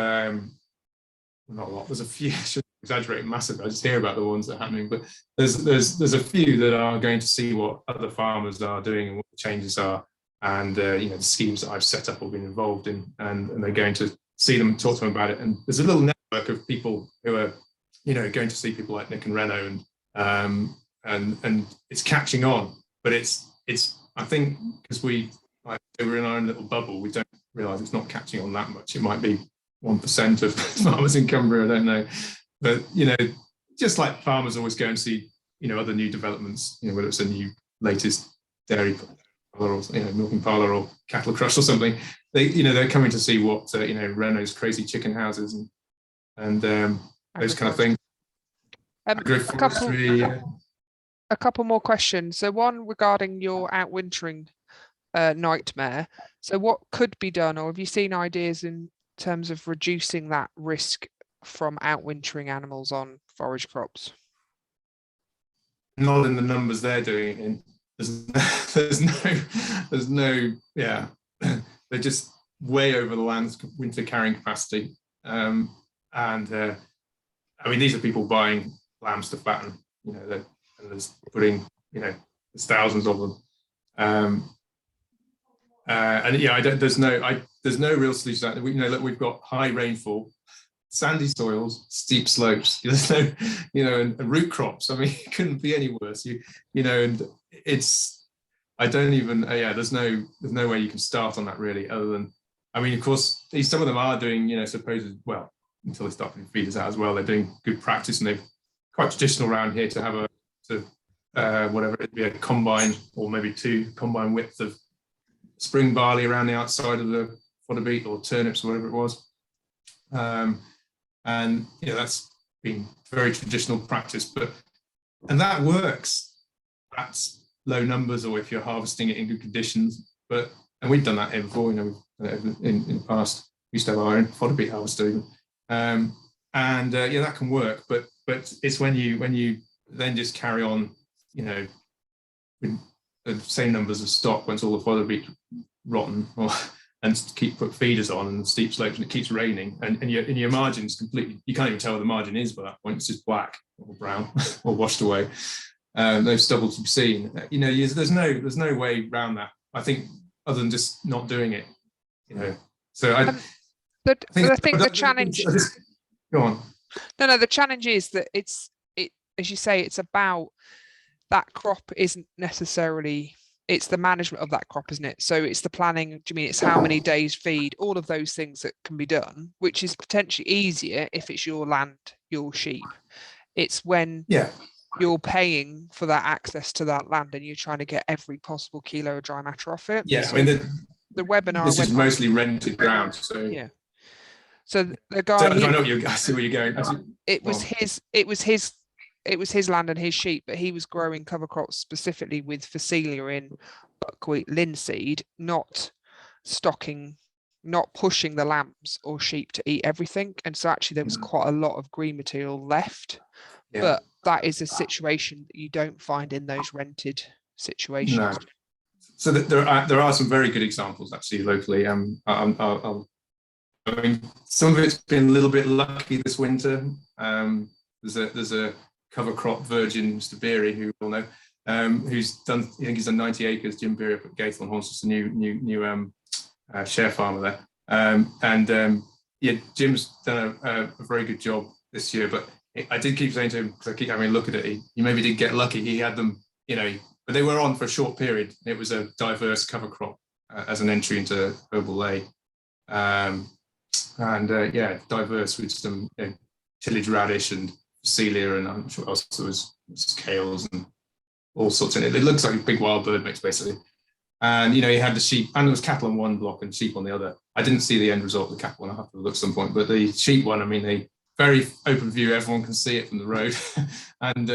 not a lot. There's a few. I shouldn't exaggerate massively. I just hear about the ones that are happening, but there's a few that are going to see what other farmers are doing and what the changes are, and the schemes that I've set up or been involved in, and they're going to see them, talk to them about it. And there's a little network of people who are, going to see people like Nick and Reno, and it's catching on. But it's I think because we're in our own little bubble, we don't realise it's not catching on that much. It might be 1% of farmers in Cumbria, I don't know. But, just like farmers always go and see, other new developments, whether it's a new latest dairy parlour or, milking parlour or cattle crush or something, they're coming to see what, Reno's crazy chicken houses and those kind of things. A couple more questions. So one regarding your outwintering nightmare. So what could be done, or have you seen ideas in terms of reducing that risk from outwintering animals on forage crops? Not in the numbers they're doing it in. There's no, they're just way over the land's winter carrying capacity. These are people buying lambs to fatten, and there's putting, there's thousands of them. There's no real solution to that. We've got high rainfall, sandy soils, steep slopes. There's no, and root crops. I mean, it couldn't be any worse. And it's. I don't even. There's no way you can start on that really, other than. I mean, of course, some of them are doing, until they start putting feeders out as well. They're doing good practice, and they're quite traditional around here to have whatever it'd be, a combine or maybe two combine widths of spring barley around the outside of the fodder beet or turnips or whatever it was. That's been very traditional practice, and that works. That's low numbers, or if you're harvesting it in good conditions. And we've done that here before. We've in the past. We used to have our own fodder beet harvester even. Yeah, that can work, but it's when you then just carry on, you know, with the same numbers of stock once all the fodder beet rotten, and put feeders on and steep slopes, and it keeps raining, and your margin's completely, you can't even tell what the margin is by that point. It's just black or brown or washed away. No stubble to be seen. You know, there's no way around that, I think, other than just not doing it. You know, so I think the challenge. Go on. No, the challenge is that it's as you say, it's about that crop isn't necessarily, it's the management of that crop, isn't it? So it's the planning. Do you mean it's how many days feed, all of those things that can be done, which is potentially easier if it's your land, your sheep. It's when you're paying for that access to that land and you're trying to get every possible kilo of dry matter off it. Yeah, so I mean, the webinar. This is mostly rented ground, so yeah. So the guy. So I see where you're going. It was his land and his sheep, but he was growing cover crops specifically with Phacelia in buckwheat, linseed, not stocking, not pushing the lambs or sheep to eat everything. And so actually there was quite a lot of green material left. Yeah. But that is a situation that you don't find in those rented situations. No. So there are some very good examples actually locally. I mean, some of it's been a little bit lucky this winter. There's a cover crop virgin, Mr. Beery, who we all know, who's done, I think he's done 90 acres, Jim Beery up at Gaethel Horns, just a new share farmer there. Yeah, Jim's done a very good job this year, but I did keep saying to him, because I keep having a look at it, he maybe did get lucky. He had them, you know, but they were on for a short period. It was a diverse cover crop as an entry into herbal lay. Yeah, diverse with some, you know, tillage radish and Celia, and I'm not sure what else there was, kales and all sorts in it. It looks like a big wild bird mix basically. And you know, he had the sheep, and there was cattle on one block and sheep on the other. I didn't see the end result of the cattle one. I'll have to look at some point, but the sheep one, I mean, they very open view. Everyone can see it from the road, and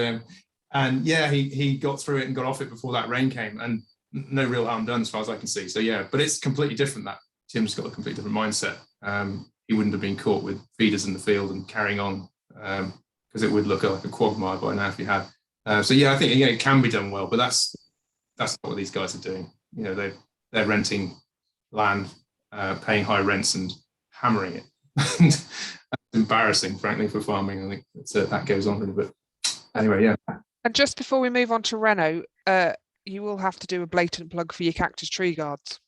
yeah, he got through it and got off it before that rain came, and no real harm done as far as I can see. So yeah, but it's completely different. That Tim's got a completely different mindset. He wouldn't have been caught with feeders in the field and carrying on, because it would look like a quagmire by now if you had. So yeah, I think, you know, it can be done well, but that's not what these guys are doing. You know, they're renting land, paying high rents and hammering it. And that's embarrassing, frankly, for farming. I think that goes on really, but anyway, yeah. And just before we move on to Reno, you will have to do a blatant plug for your cactus tree guards.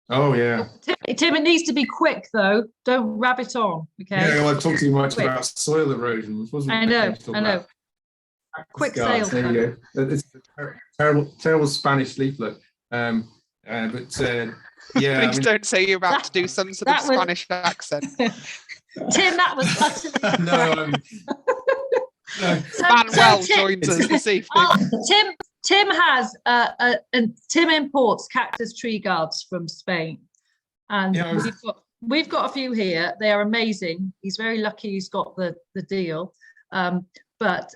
Oh yeah, Tim, it needs to be quick though. Don't rabbit on, okay? Yeah, well, I've talked too much about soil erosion, which wasn't. I know. Quick sale. There you go. It's a terrible Spanish leaflet. But yeah. Please don't say you're about to do some sort of Spanish accent. Tim, that was utterly. No. Manuel joins us this evening. Tim has Tim imports cactus tree guards from Spain, and we've got a few here. They are amazing. He's very lucky he's got the deal. But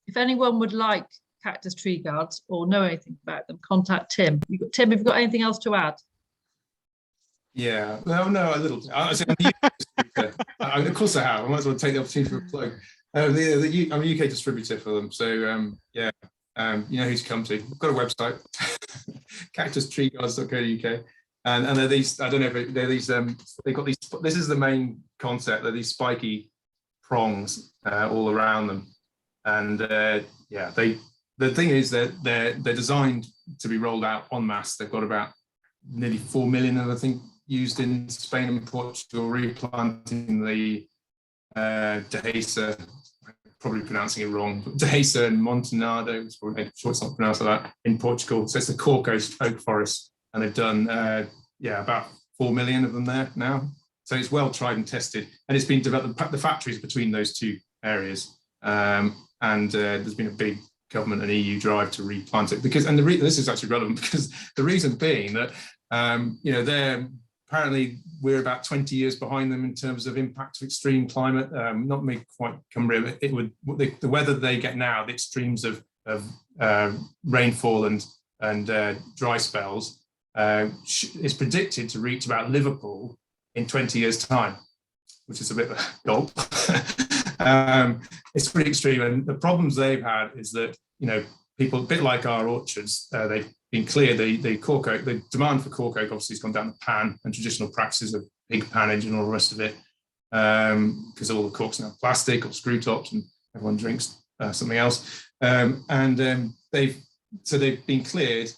if anyone would like cactus tree guards or know anything about them, contact Tim. Tim, have you got anything else to add? Yeah, no, a little. Of course I have. I might as well take the opportunity for a plug. I'm a UK distributor for them, so yeah. You know who to come to. We've got a website, cactustreeguards.co.uk, and they're these. I don't know if they're these. They've got these. This is the main concept. They're these spiky prongs all around them, and yeah, the thing is that they're designed to be rolled out en masse. They've got about nearly 4 million of, I think, used in Spain and Portugal, replanting the Dehesa. Probably pronouncing it wrong, but Dehesa and Montanado, it's probably sure it's not pronounced like that, in Portugal. So it's the Corcos oak forest, and they've done about 4 million of them there now. So it's well tried and tested, and it's been developed. The factories between those two areas, and there's been a big government and EU drive to replant it because, and this is actually relevant because the reason being that you know, they're apparently we're about 20 years behind them in terms of impact of extreme climate. Not me quite Cumbria, it would the weather they get now, the extremes of rainfall and dry spells is predicted to reach about Liverpool in 20 years' time, which is a bit of a gulp. It's pretty extreme. And the problems they've had is that, people, a bit like our orchards, they've been clear, the cork oak, the demand for cork oak obviously has gone down the pan, and traditional practices of pig pannage and all the rest of it, because all the corks now are plastic or screw tops and everyone drinks something else. They've been cleared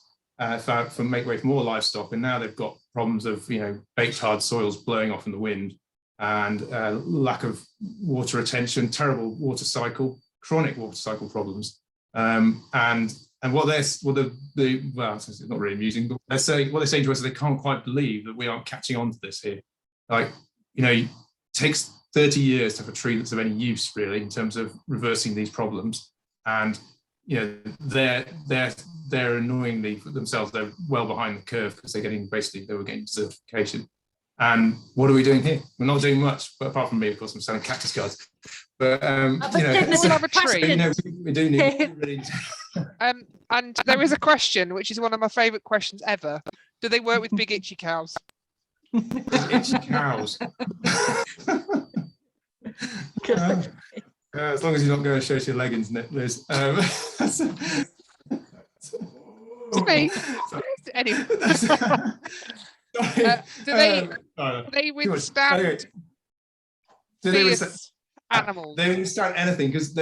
for make way for more livestock, and now they've got problems of baked hard soils blowing off in the wind, and lack of water retention, terrible water cycle, chronic water cycle problems. And what it's not really amusing, but what they're saying to us is they can't quite believe that we aren't catching on to this here. Like, it takes 30 years to have a tree that's of any use, really, in terms of reversing these problems. And they're annoyingly themselves, they're well behind the curve, because they were getting certification. And what are we doing here? We're not doing much, but apart from me, of course, I'm selling cactus cards. But we'll have a tree. We do need really. And there is a question, which is one of my favourite questions ever. Do they work with big itchy cows? Big itchy cows. As long as you're not going to show us your leggings, Liz. To me. Anyway. Do they withstand animals? They withstand anything, because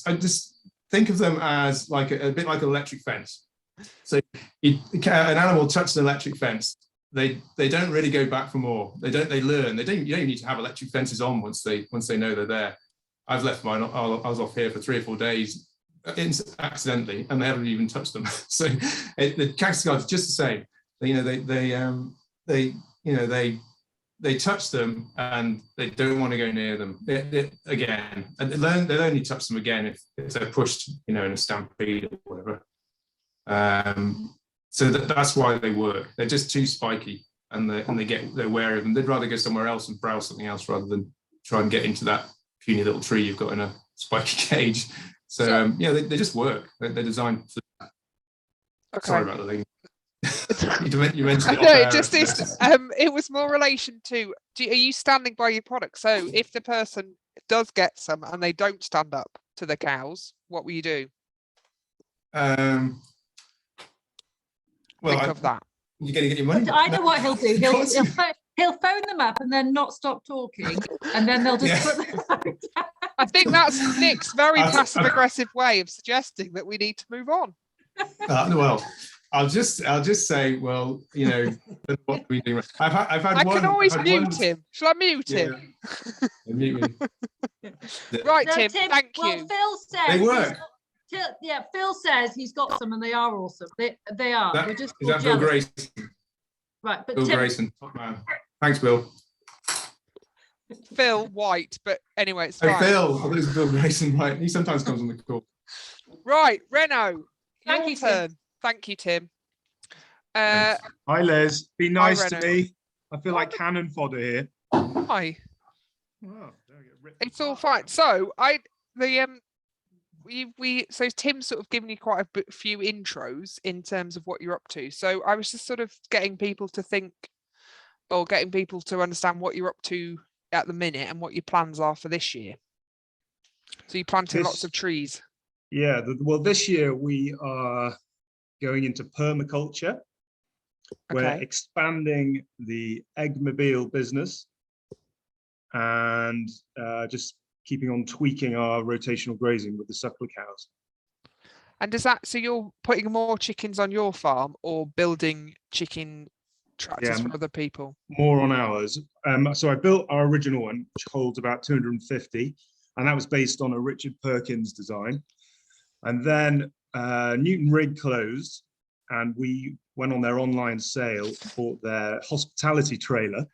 I just think of them as like a bit like an electric fence. So an animal touches an electric fence, they don't really go back for more. They learn. You don't even need to have electric fences on once they know they're there. I've left mine. I was off here for 3 or 4 days accidentally, and they haven't even touched them. So the cactus guard is just the same. They touch them, and they don't want to go near them again. And they'll only touch them again if they're pushed, in a stampede or whatever. So that's why they work. They're just too spiky, and they're wary of them. They'd rather go somewhere else and browse something else rather than try and get into that puny little tree you've got in a spiky cage. So they just work. They're designed for that. Okay. Sorry about the thing. You mentioned it was more relation to, are you standing by your product? So if the person does get some and they don't stand up to the cows, what will you do? Well, think of that. You're going to get your money. I know what he'll do. He'll phone them up and then not stop talking, and then they'll just put them out. I think that's Nick's very passive-aggressive way of suggesting that we need to move on. Well, I'll just say, well, what we do. I've had I one. can always mute him. Shall I mute him? Mute me. Right, Tim. Thank you. Phil says they work. Phil says he's got some, and they are awesome. They are. We're just is that Bill Grayson? Right, but Bill Grayson, top man. Thanks, Bill. Phil White, but anyway, it's fine. Oh, Phil. I thought it was Bill Grayson White. He sometimes comes on the call. Right, Reno. Thank you, turn. Thank you, Tim. Hi, Les. Be nice to me. I feel like cannon fodder here. Hi. Oh, it's all fine. So so Tim's sort of given you quite a few intros in terms of what you're up to. So I was just sort of getting people to think, or getting people to understand what you're up to at the minute and what your plans are for this year. So you planted lots of trees. Yeah, well, this year we are going into permaculture. We're expanding the eggmobile business and just keeping on tweaking our rotational grazing with the suckler cows. And does that, so you're putting more chickens on your farm or building chicken tractors for other people? More on ours. So I built our original one, which holds about 250, and that was based on a Richard Perkins design. And then Newton Rig closed, and we went on their online sale, bought their hospitality trailer,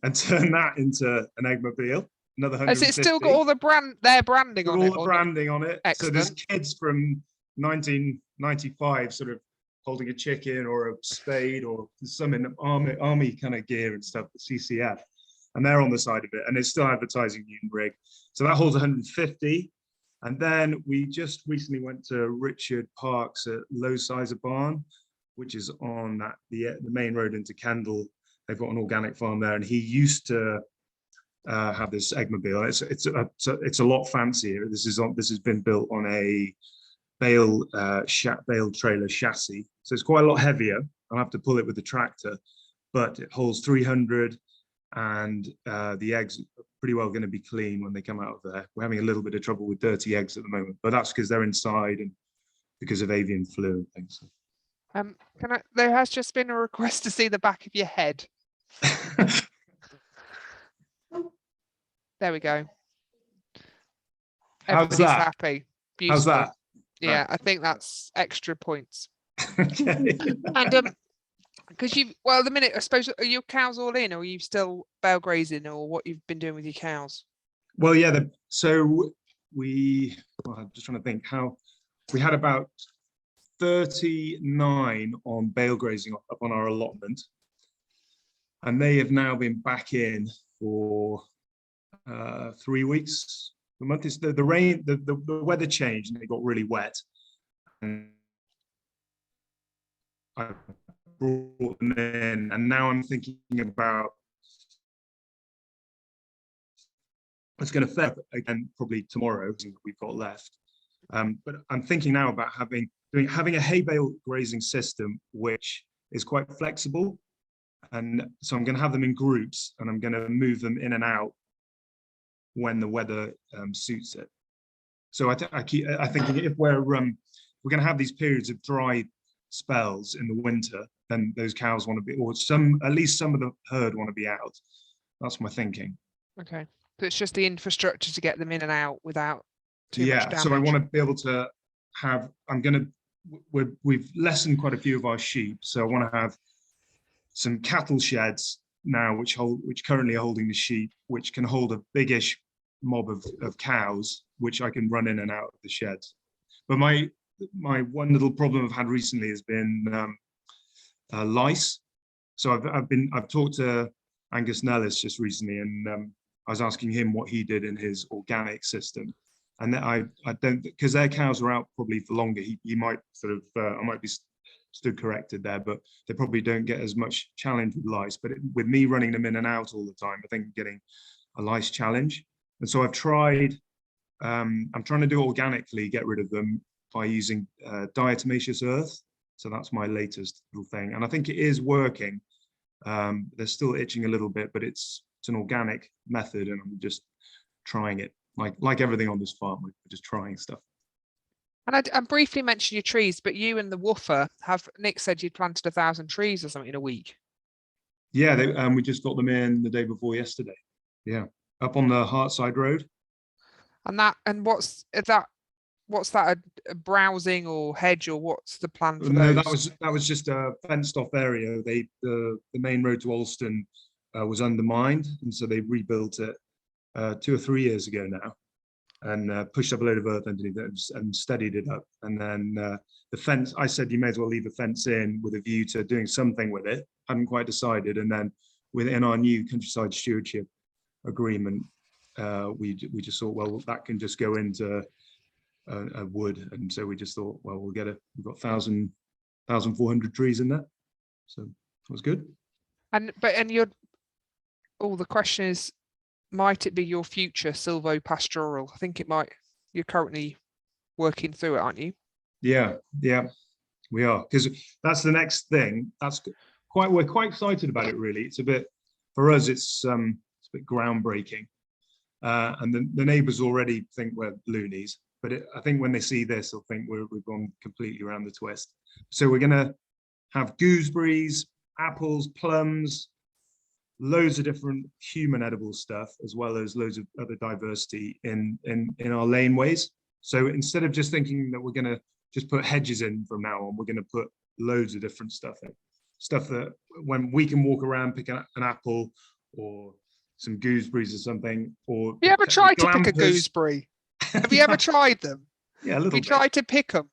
and turned that into an eggmobile. Another 150. Has it still got all their branding on it? All the branding on it. Excellent. So there's kids from 1995 sort of holding a chicken or a spade, or some in army kind of gear and stuff, the CCF, and they're on the side of it, and it's still advertising Newton Rig. So that holds 150. And then we just recently went to Richard Parks at Low Sizer Barn, which is on the main road into Kendal. They've got an organic farm there, and he used to have this eggmobile. It's a lot fancier. This has been built on a bale trailer chassis, so it's quite a lot heavier. I'll have to pull it with the tractor, but it holds 300, and the eggs are pretty well going to be clean when they come out of there. We're having a little bit of trouble with dirty eggs at the moment, but that's because they're inside and because of avian flu and things. There has just been a request to see the back of your head. There we go. How's Everybody's that? happy. Beautiful. How's that? Yeah, I think that's extra points. Okay. And because the minute, I suppose, are your cows all in, or are you still bale grazing, or what you've been doing with your cows? Well, yeah, I'm just trying to think how we had about 39 on bale grazing up on our allotment, and they have now been back in for 3 weeks. The month is the rain, the weather changed and it got really wet. And I brought them in, and now I'm thinking about it's going to fair again probably tomorrow we've got left. But I'm thinking now about having a hay bale grazing system which is quite flexible, and so I'm going to have them in groups, and I'm going to move them in and out when the weather suits it. So I think if we're going to have these periods of dry spells in the winter, then those cows want to be, or at least some of the herd want to be out. That's my thinking. Okay, so it's just the infrastructure to get them in and out without too much damage. So I want to be able to have. We've lessened quite a few of our sheep, so I want to have some cattle sheds now, which currently are holding the sheep, which can hold a biggish mob of cows, which I can run in and out of the sheds. But my one little problem I've had recently has been lice. So I've talked to Angus Nellis just recently, and I was asking him what he did in his organic system, and I don't, because their cows are out probably for longer. He might sort of I might be stood corrected there, but they probably don't get as much challenge with lice. But with me running them in and out all the time, I think getting a lice challenge. And so I've tried. I'm trying to do organically, get rid of them by using diatomaceous earth. So that's my latest little thing, and I think it is working. They're still itching a little bit, but it's an organic method, and I'm just trying it. Like everything on this farm, we're just trying stuff. And I briefly mentioned your trees, but you and the woofer Nick said you'd planted 1,000 trees or something in a week. Yeah, we just got them in the day before yesterday. Yeah, up on the Hartside Road. And what's that? What's that? A browsing or hedge, or what's the plan for No, those? that was just a fenced off area. The main road to Alston was undermined, and so they rebuilt it 2 or 3 years ago now, and pushed up a load of earth underneath it and steadied it up. And then the fence, I said you may as well leave the fence in with a view to doing something with it. Hadn't quite decided. And then within our new countryside stewardship agreement, we just thought, well, that can just go into a wood. And so we just thought, well, we've got 1,400 trees in there. So it was good. The question is, might it be your future silvopastoral? I think it might. You're currently working through it, aren't you? Yeah, we are, because that's the next thing. We're quite excited about it, really. It's a bit, for us, it's a bit groundbreaking. And the neighbours already think we're loonies, but I think when they see this, they'll think we've gone completely around the twist. So we're going to have gooseberries, apples, plums, loads of different human edible stuff, as well as loads of other diversity in our laneways. So instead of just thinking that we're going to just put hedges in from now on, we're going to put loads of different stuff in. Stuff that when we can walk around, pick an apple or some gooseberries or something. Or have you ever tried to pick a gooseberry? Have you ever tried them? Yeah, a little bit. Have you tried to pick them?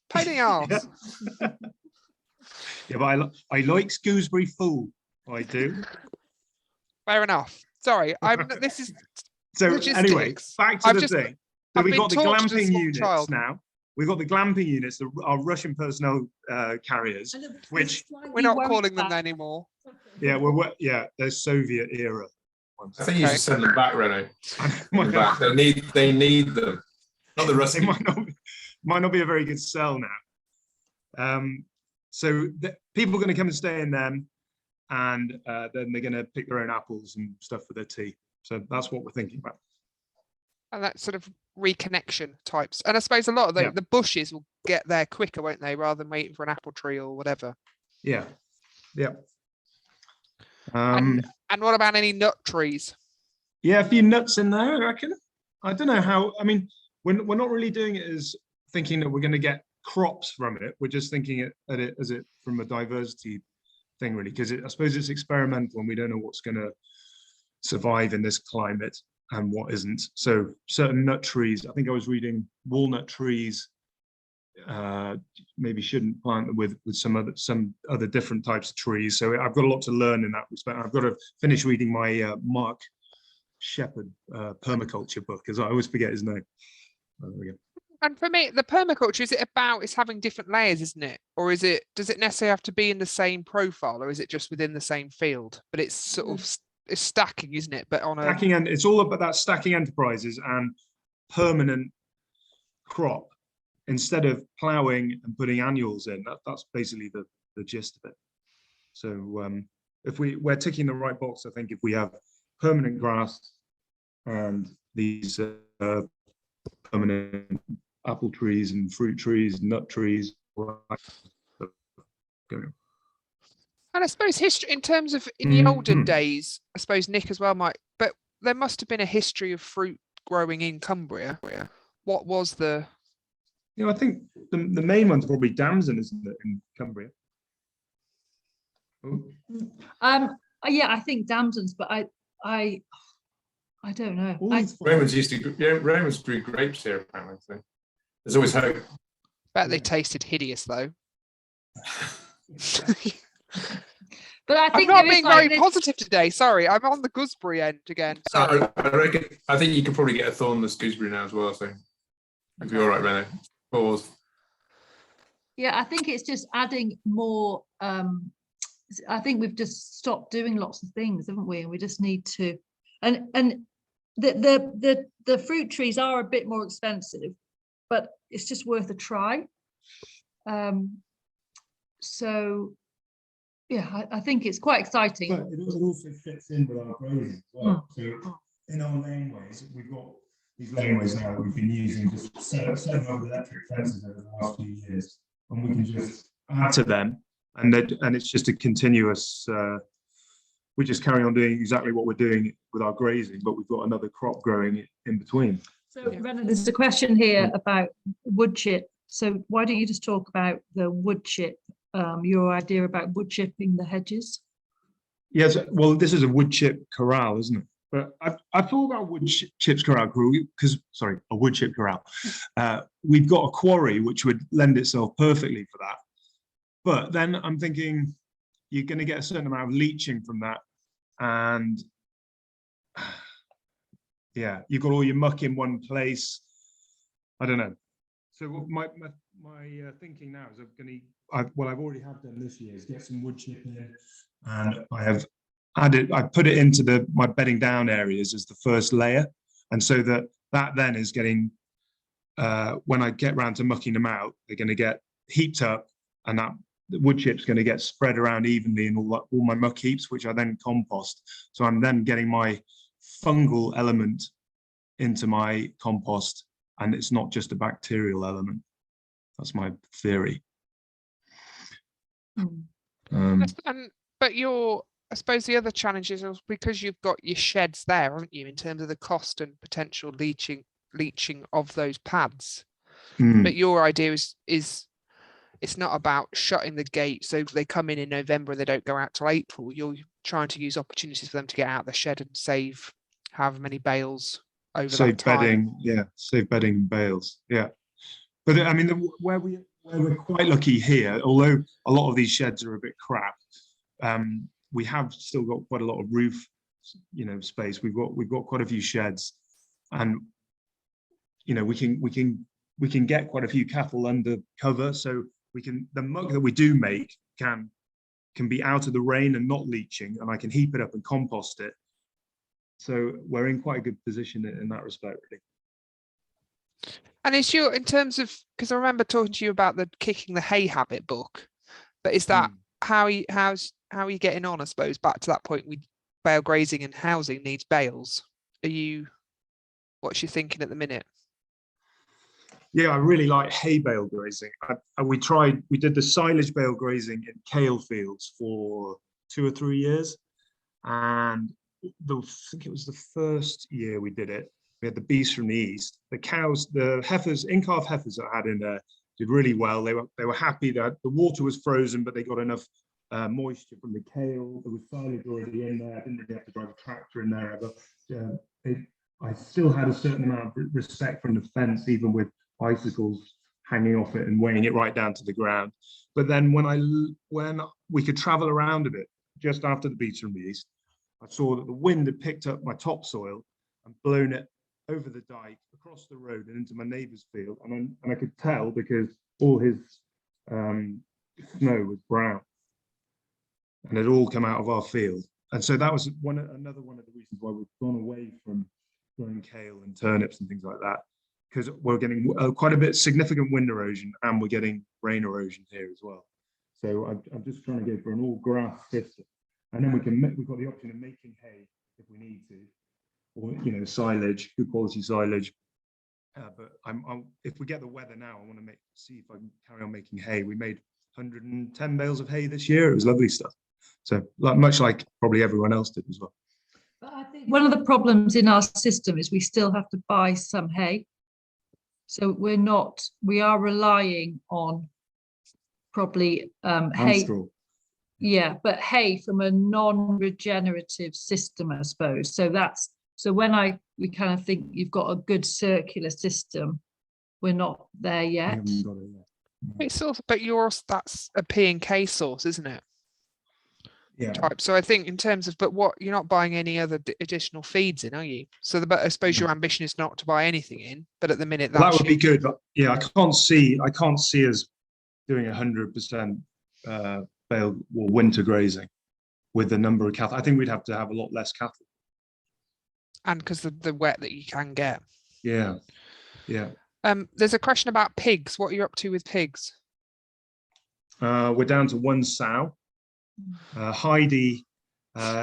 Pain in the arse. Yeah, but I like gooseberry full. I do. Fair enough. Sorry, this is so logistics. anyway, back to the thing. So we've got the glamping units child now. we've got the glamping units, our Russian personnel carriers, which We're not calling them anymore. yeah, they're Soviet era ones. I think you should send them back, Reno. Send them Might back. They need them. Not the rest. They might not be a very good sell now. So people are going to come and stay in them, and then they're going to pick their own apples and stuff for their tea. So that's what we're thinking about. And that sort of reconnection types. And I suppose a lot of the bushes will get there quicker, won't they, rather than waiting for an apple tree or whatever. Yeah. And what about any nut trees? Yeah, a few nuts in there, I reckon. I don't know how. I mean, we're not really doing it as thinking that we're going to get crops from it. We're just thinking at it as it from a diversity thing, really, because I suppose it's experimental and we don't know what's going to survive in this climate and what isn't. So certain nut trees, I think I was reading walnut trees maybe shouldn't plant them with some other different types of trees. So I've got a lot to learn in that respect. I've got to finish reading my Mark Shepherd permaculture book, because I always forget his name. And for me, the permaculture, is it about it's having different layers, isn't it? Or does it necessarily have to be in the same profile, or is it just within the same field? But it's sort of it's stacking, isn't it? But on a stacking, and it's all about that stacking enterprises and permanent crop instead of ploughing and putting annuals in. That's basically the gist of it. So if we're ticking the right box, I think if we have permanent grass and these permanent apple trees and fruit trees, nut trees. And I suppose history, in terms of in the olden days, I suppose Nick as well might, but there must have been a history of fruit growing in Cumbria. What was the? I think the main one's probably damson, isn't it, in Cumbria? Yeah, I think damsons, but I don't know. Romans grew grapes here, apparently. So there's always hope. Bet they tasted hideous though. But I think I'm not being very positive today. Sorry, I'm on the gooseberry end again. Sorry. I think you could probably get a thornless gooseberry now as well. So if you're all right, Reno. Pause. Yeah, I think it's just adding more. I think we've just stopped doing lots of things, haven't we? And we just need to. And the fruit trees are a bit more expensive, but it's just worth a try. So yeah, I think it's quite exciting. But it also fits in with our grazing as well. So in our laneways, we've got these laneways now that we've been using, just set up electric fences over the last few years, and we can just add to them, and it's just a continuous. We just carry on doing exactly what we're doing with our grazing, but we've got another crop growing in between. So Renison, there's a question here about wood chip. So why don't you just talk about the wood chip? Your idea about wood chipping the hedges? Yes, well, this is a wood chip corral, isn't it? But I thought about wood chips corral because, sorry, a wood chip corral. We've got a quarry which would lend itself perfectly for that. But then I'm thinking you're going to get a certain amount of leaching from that, and yeah, you've got all your muck in one place. I don't know. So my thinking now is I've already have done this year is get some wood chip in, and I put it into my bedding down areas as the first layer, and so that then is getting when I get round to mucking them out, they're going to get heaped up, and that the wood chip's going to get spread around evenly in all my muck heaps, which I then compost. So I'm then getting my fungal element into my compost, and it's not just a bacterial element. That's my theory. But I suppose the other challenge is because you've got your sheds there, haven't you, in terms of the cost and potential leaching of those pads. But your idea is it's not about shutting the gate so they come in November and they don't go out till April. You're trying to use opportunities for them to get out of the shed and save however many bales over that time. Bedding, yeah, save bedding and bales, yeah. But I mean, where we're quite lucky here, although a lot of these sheds are a bit crap, we have still got quite a lot of roof, space. We've got quite a few sheds, and we can we can get quite a few cattle under cover, so the muck that we do make can be out of the rain and not leaching, and I can heap it up and compost it. So we're in quite a good position in that respect, really. And is in terms of, because I remember talking to you about the Kicking the Hay Habit book, but is that how are you getting on, I suppose, back to that point with bale grazing and housing needs bales? What's your thinking at the minute? Yeah, I really like hay bale grazing. We did the silage bale grazing in kale fields for 2 or 3 years. And I think it was the first year we did it. We had the beasts from the east. The cows, the heifers, in-calf heifers that I had in there did really well. They were happy that the water was frozen, but they got enough moisture from the kale. There was silage already in there. I didn't really have to drive a tractor in there. But I still had a certain amount of respect from the fence, even with bicycles hanging off it and weighing it right down to the ground. But then when we could travel around a bit, just after the beats from the east, I saw that the wind had picked up my topsoil and blown it over the dike, across the road and into my neighbour's field. And I could tell because all his snow was brown and it all come out of our field. And so that was another one of the reasons why we've gone away from growing kale and turnips and things like that, because we're getting quite a bit significant wind erosion and we're getting rain erosion here as well. So I'm just trying to go for an all grass system, and then we've got the option of making hay if we need to, or silage, good quality silage. But if we get the weather now, I want to see if I can carry on making hay. We made 110 bales of hay this year. It was lovely stuff. So much like probably everyone else did as well. But I think one of the problems in our system is we still have to buy some hay. So we are relying on probably hay. Yeah, but hay from a non-regenerative system, I suppose. So when we kind of think you've got a good circular system, we're not there yet. It's also, but that's a P&K source, isn't it? Yeah. Type. So I think in terms of, but you're not buying any other additional feeds in, are you? So but I suppose your ambition is not to buy anything in, but at the minute that would be good. But yeah, I can't see us doing 100% bale or winter grazing with the number of cattle. I think we'd have to have a lot less cattle. And because of the wet that you can get. Yeah. There's a question about pigs. What are you up to with pigs? We're down to 1 sow. Heidi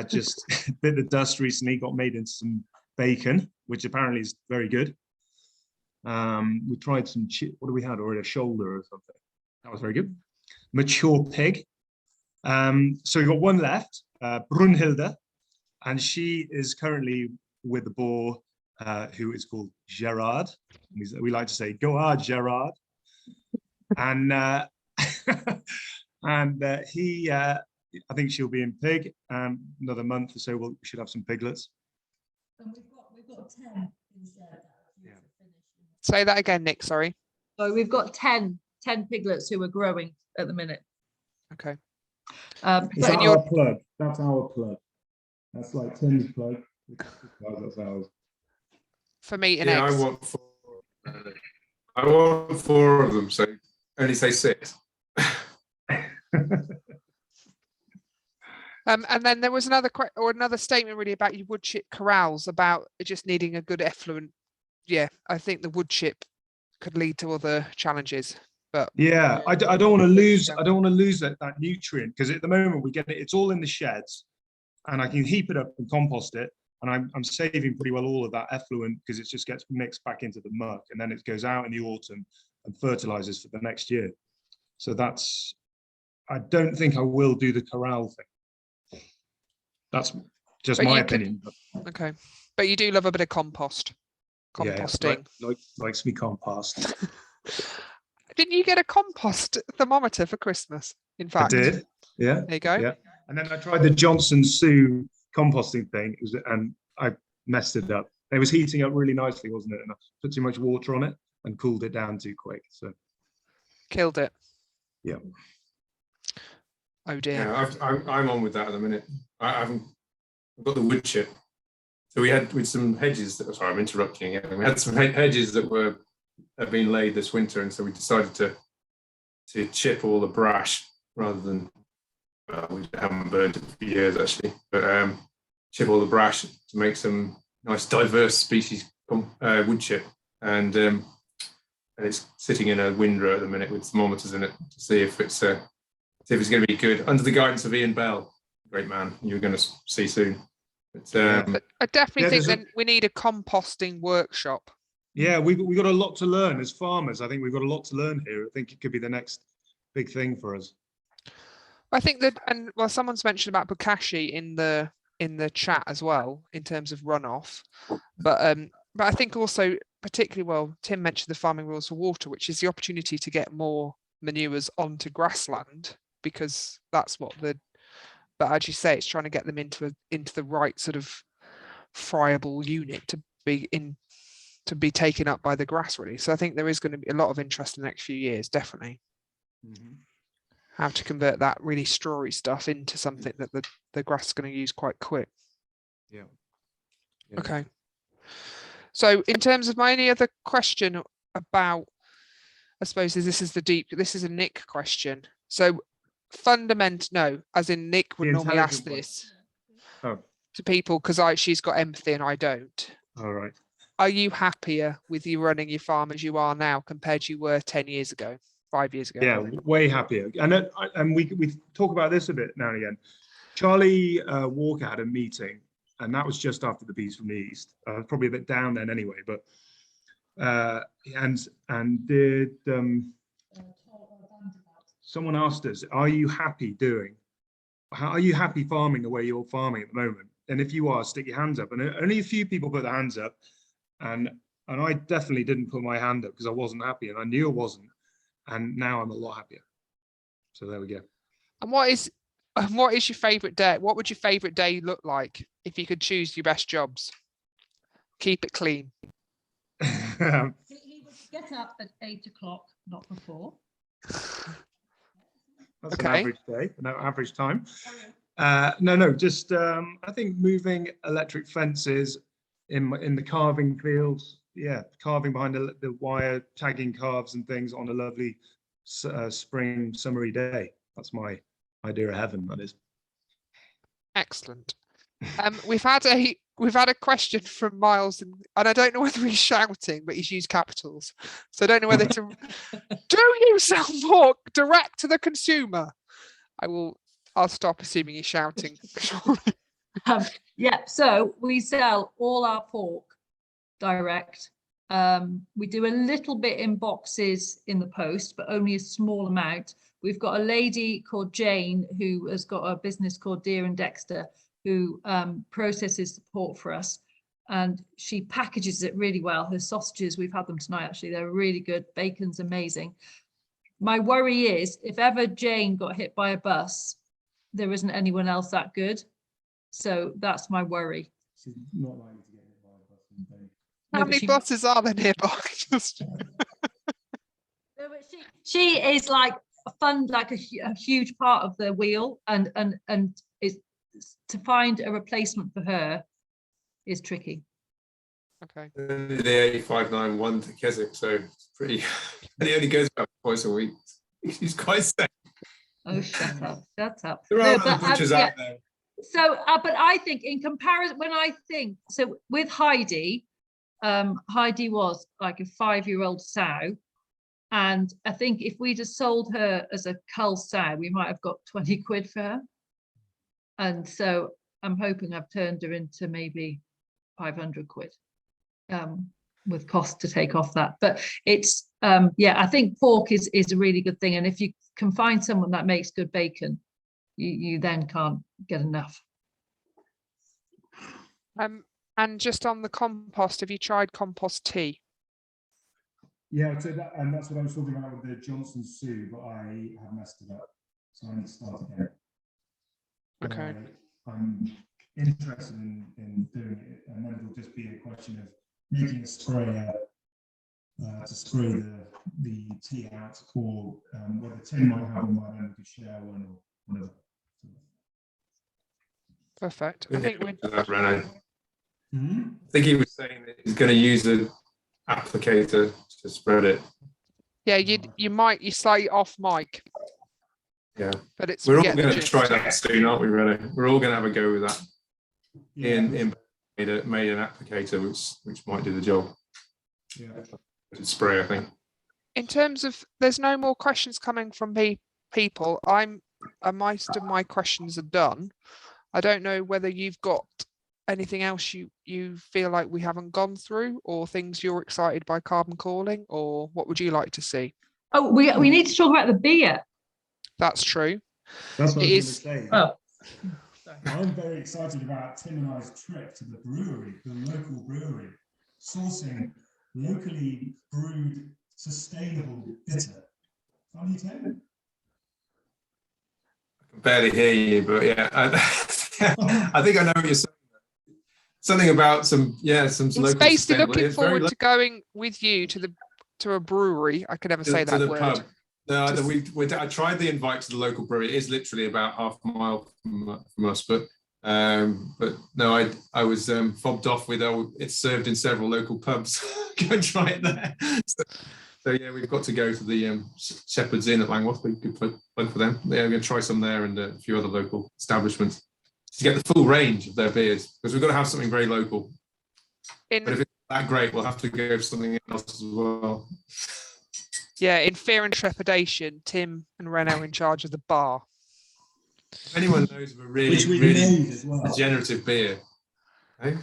just bit the dust recently, got made into some bacon, which apparently is very good. We tried some, what do we had already? A shoulder or something. That was very good. Mature pig. So we've got 1 left, Brunhilde, and she is currently with the boar who is called Gerard. We like to say, go on, Gerard. And he, I think she'll be in pig. Another month or so, we should have some piglets. And we've got 10 in shed. Yeah. Say that again, Nick. Sorry. So we've got 10 piglets who are growing at the minute. Okay. That's our plug. That's our plug. That's like Tim's plug. That's ours. For meat and eggs. I want 4 of them. So only say 6. And then there was another statement really about your wood chip corrals, about just needing a good effluent. Yeah, I think the wood chip could lead to other challenges. But yeah, I don't want to lose. I don't want to lose that nutrient, because at the moment we get it. It's all in the sheds, and I can heap it up and compost it, and I'm saving pretty well all of that effluent, because it just gets mixed back into the muck, and then it goes out in the autumn and fertilizes for the next year. So I don't think I will do the corral thing. That's just my opinion. Okay, but you do love a bit of composting. Yeah, likes me compost. Didn't you get a compost thermometer for Christmas? In fact, I did. Yeah. There you go. Yeah, and then I tried the Johnson Sue composting thing, and I messed it up. It was heating up really nicely, wasn't it? And I put too much water on it and cooled it down too quick. So killed it. Yeah. Oh dear. Yeah, I'm on with that at the minute. I've got the wood chip. So we had some hedges. Sorry, I'm interrupting you. We had some hedges that were have been laid this winter, and so we decided to chip all the brash rather than, we haven't burned it for years actually, but chip all the brash to make some nice diverse species wood chip, and it's sitting in a windrow at the minute with thermometers in it to see if it's going to be good under the guidance of Ian Bell, great man you're going to see soon. But I definitely think there's that we need a composting workshop. Yeah, we got a lot to learn as farmers. I think we've got a lot to learn here. I think it could be the next big thing for us. I think that, and well, someone's mentioned about bokashi in the chat as well in terms of runoff, but I think also particularly, well, Tim mentioned the farming rules for water, which is the opportunity to get more manures onto grassland, because that's what but as you say, it's trying to get them into the right sort of friable unit to be taken up by the grass, really. So I think there is going to be a lot of interest in the next few years, definitely. Mm-hmm. How to convert that really strawy stuff into something that the grass is going to use quite quick. Yeah. Okay. So in terms of my only other question about, I suppose this is a Nick question. So no, as in Nick would The normally ask intelligent one. this Oh, to people because she's got empathy and I don't. all right. Are you happier with you running your farm as you are now compared to you were 10 years ago, 5 years ago? Yeah, way happier. And we talk about this a bit now and again. Charlie Walker had a meeting, and that was just after the Bees from the East. Probably a bit down then anyway, but someone asked us, are you happy farming the way you're farming at the moment? And if you are, stick your hands up. And only a few people put their hands up, and I definitely didn't put my hand up because I wasn't happy, and I knew I wasn't. And now I'm a lot happier. So there we go. And what is your favorite day? What would your favorite day look like if you could choose your best jobs? Keep it clean. He would get up at 8 o'clock, not before. That's Okay. an average day, an average time. Just I think moving electric fences in the calving fields. Yeah, carving behind the wire, tagging calves and things on a lovely spring summery day. That's my idea of heaven, that is. Excellent. We've had a question from Miles, and I don't know whether he's shouting, but he's used capitals, so I don't know whether to. Do you sell pork direct to the consumer? I'll stop assuming he's shouting. Yeah, so we sell all our pork direct. We do a little bit in boxes in the post, but only a small amount. We've got a lady called Jane who has got a business called Deer and Dexter, who processes the pork for us, and she packages it really well. Her sausages, we've had them tonight actually, they're really good. Bacon's amazing. My worry is if ever Jane got hit by a bus, there isn't anyone else that good. So that's my worry. She's not likely to get hit by a bus. How many buses are there nearby? She is like a huge part of the wheel, and is to find a replacement for her is tricky. Okay. The A591 to Keswick, so it's pretty. And he only goes about twice a week. He's quite safe. Oh, shut up! Shut up. There are other butchers out there. So, but I think in comparison, so with Heidi, Heidi was like a 5-year-old sow, and I think if we'd have sold her as a cull sow, we might have got 20 quid for her. And so I'm hoping I've turned her into maybe 500 quid with cost to take off that. But it's, I think pork is a really good thing. And if you can find someone that makes good bacon, you then can't get enough. And just on the compost, have you tried compost tea? Yeah, I'd say that, and that's what I was talking about with the Johnson Sue, but I have messed it up, so I need to start again. Okay. I'm interested in doing it, and then it'll just be a question of making a sprayer to spray the tea out, or whether Tim might have one by then, we could share one or whatever. Perfect. I think I think he was saying that he's going to use applicator to spread it. Yeah, you slightly off mic. Yeah, but it's we're all getting the going to gist. try that soon, aren't we, Reno? We're all going to have a go with that. Yeah. Ian made an applicator which might do the job. Yeah. Spray, I think. In terms of, there's no more questions coming from people. Most of my questions are done. I don't know whether you've got anything else you feel like we haven't gone through, or things you're excited by carbon calling, or what would you like to see? Oh, we need to talk about the beer. That's true. That's what It I was is. going to say. Oh, I'm very excited about Tim and I's trip to the brewery, the local brewery, sourcing locally brewed, sustainable bitter. Funny, Tim? I can barely hear you, but yeah, I think I know what you're saying. Something about some It's local basically sustainability. looking It's very forward to going with you to a brewery. I can never say to that the word. pub. No, Just- I tried the invite to the local brewery. It is literally about half a mile from us, but no, I was fobbed off with, it's served in several local pubs. Go and try it there. So yeah, we've got to go to the Shepherd's Inn at Langworth. Good plug for them. Yeah, we're going to try some there and a few other local establishments to get the full range of their beers, because we've got to have something very local. But if it's that great, we'll have to go for something else as well. Yeah, in Fear and Trepidation, Tim and Reno are in charge of the bar. If anyone knows of a really, Which we really made as well. regenerative beer, eh?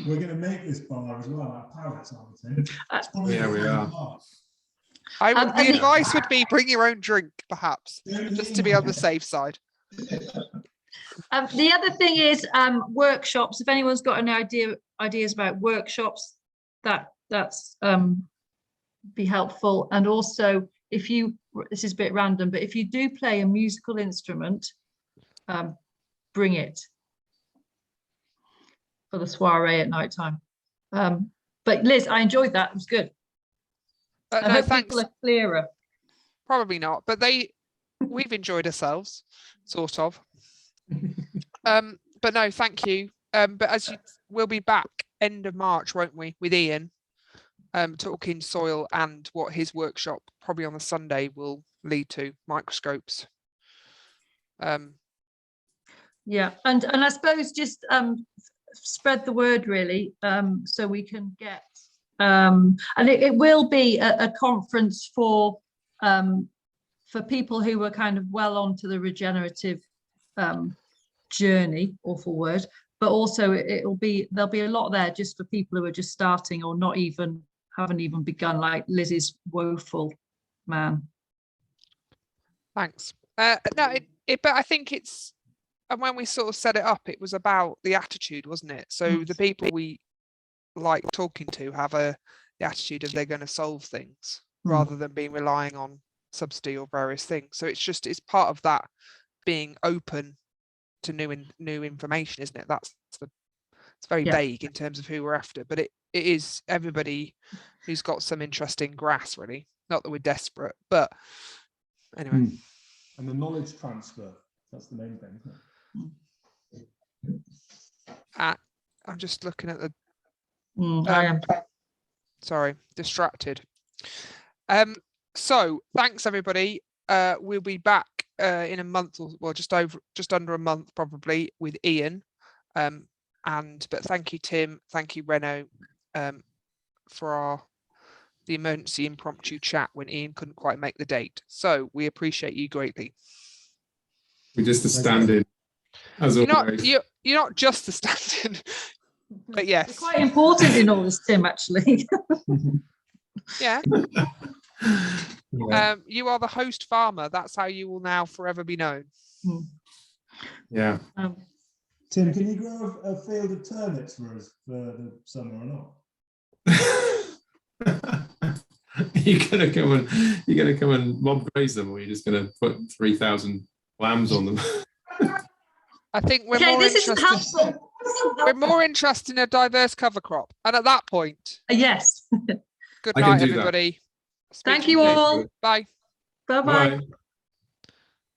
We're going to make this bar as well. Our pallets, aren't we, Tim? It's probably Yeah, we are. The advice would be bring your own drink, perhaps, just to be on the safe side. the other thing is workshops. If anyone's got any ideas about workshops, that's be helpful. And also, if you, this is a bit random, but if you do play a musical instrument, bring it for the soiree at night time. But Liz, I enjoyed that. It was good. I No, hope thanks. people are clearer. Probably not, but we've enjoyed ourselves, sort of. But no, thank you. But we'll be back end of March, won't we, with Ian, talking soil and what his workshop probably on the Sunday will lead to, microscopes. Yeah, and I suppose just spread the word really, so we can get and it will be a conference for people who are kind of well onto the regenerative journey, awful word, but also there'll be a lot there just for people who are just starting or haven't even begun, like Liz's woeful man. Thanks. No, but I think it's, and when we sort of set it up, it was about the attitude, wasn't it? So the people we like talking to have the attitude of they're going to solve things rather than being relying on subsidy or various things. So it's part of that being open to new information, isn't it? It's very vague in terms of who we're after, but it is everybody who's got some interesting grass, really. Not that we're desperate, but anyway. And the knowledge transfer, that's the main thing, isn't it? I'm just looking at the I am. sorry, distracted. So thanks everybody. We'll be back in a month, or just under a month probably, with Ian. But thank you, Tim. Thank you, Reno, for the emergency impromptu chat when Ian couldn't quite make the date. So we appreciate you greatly. We're just a stand-in, as always. You're not just the stand-in, but yes. It's quite important in all this, Tim, actually. Yeah. You are the host farmer. That's how you will now forever be known. Yeah. Tim, can you grow a field of turnips for us for the summer or not? You're gonna come and mob graze them, or you're just gonna put 3,000 lambs on them? I think we're Okay, more this isn't interested. helpful. We're more interested in a diverse cover crop, and at that point, Yes. good I can night, do that. everybody. Speak Thank to you soon. all. Bye. Bye-bye. Bye.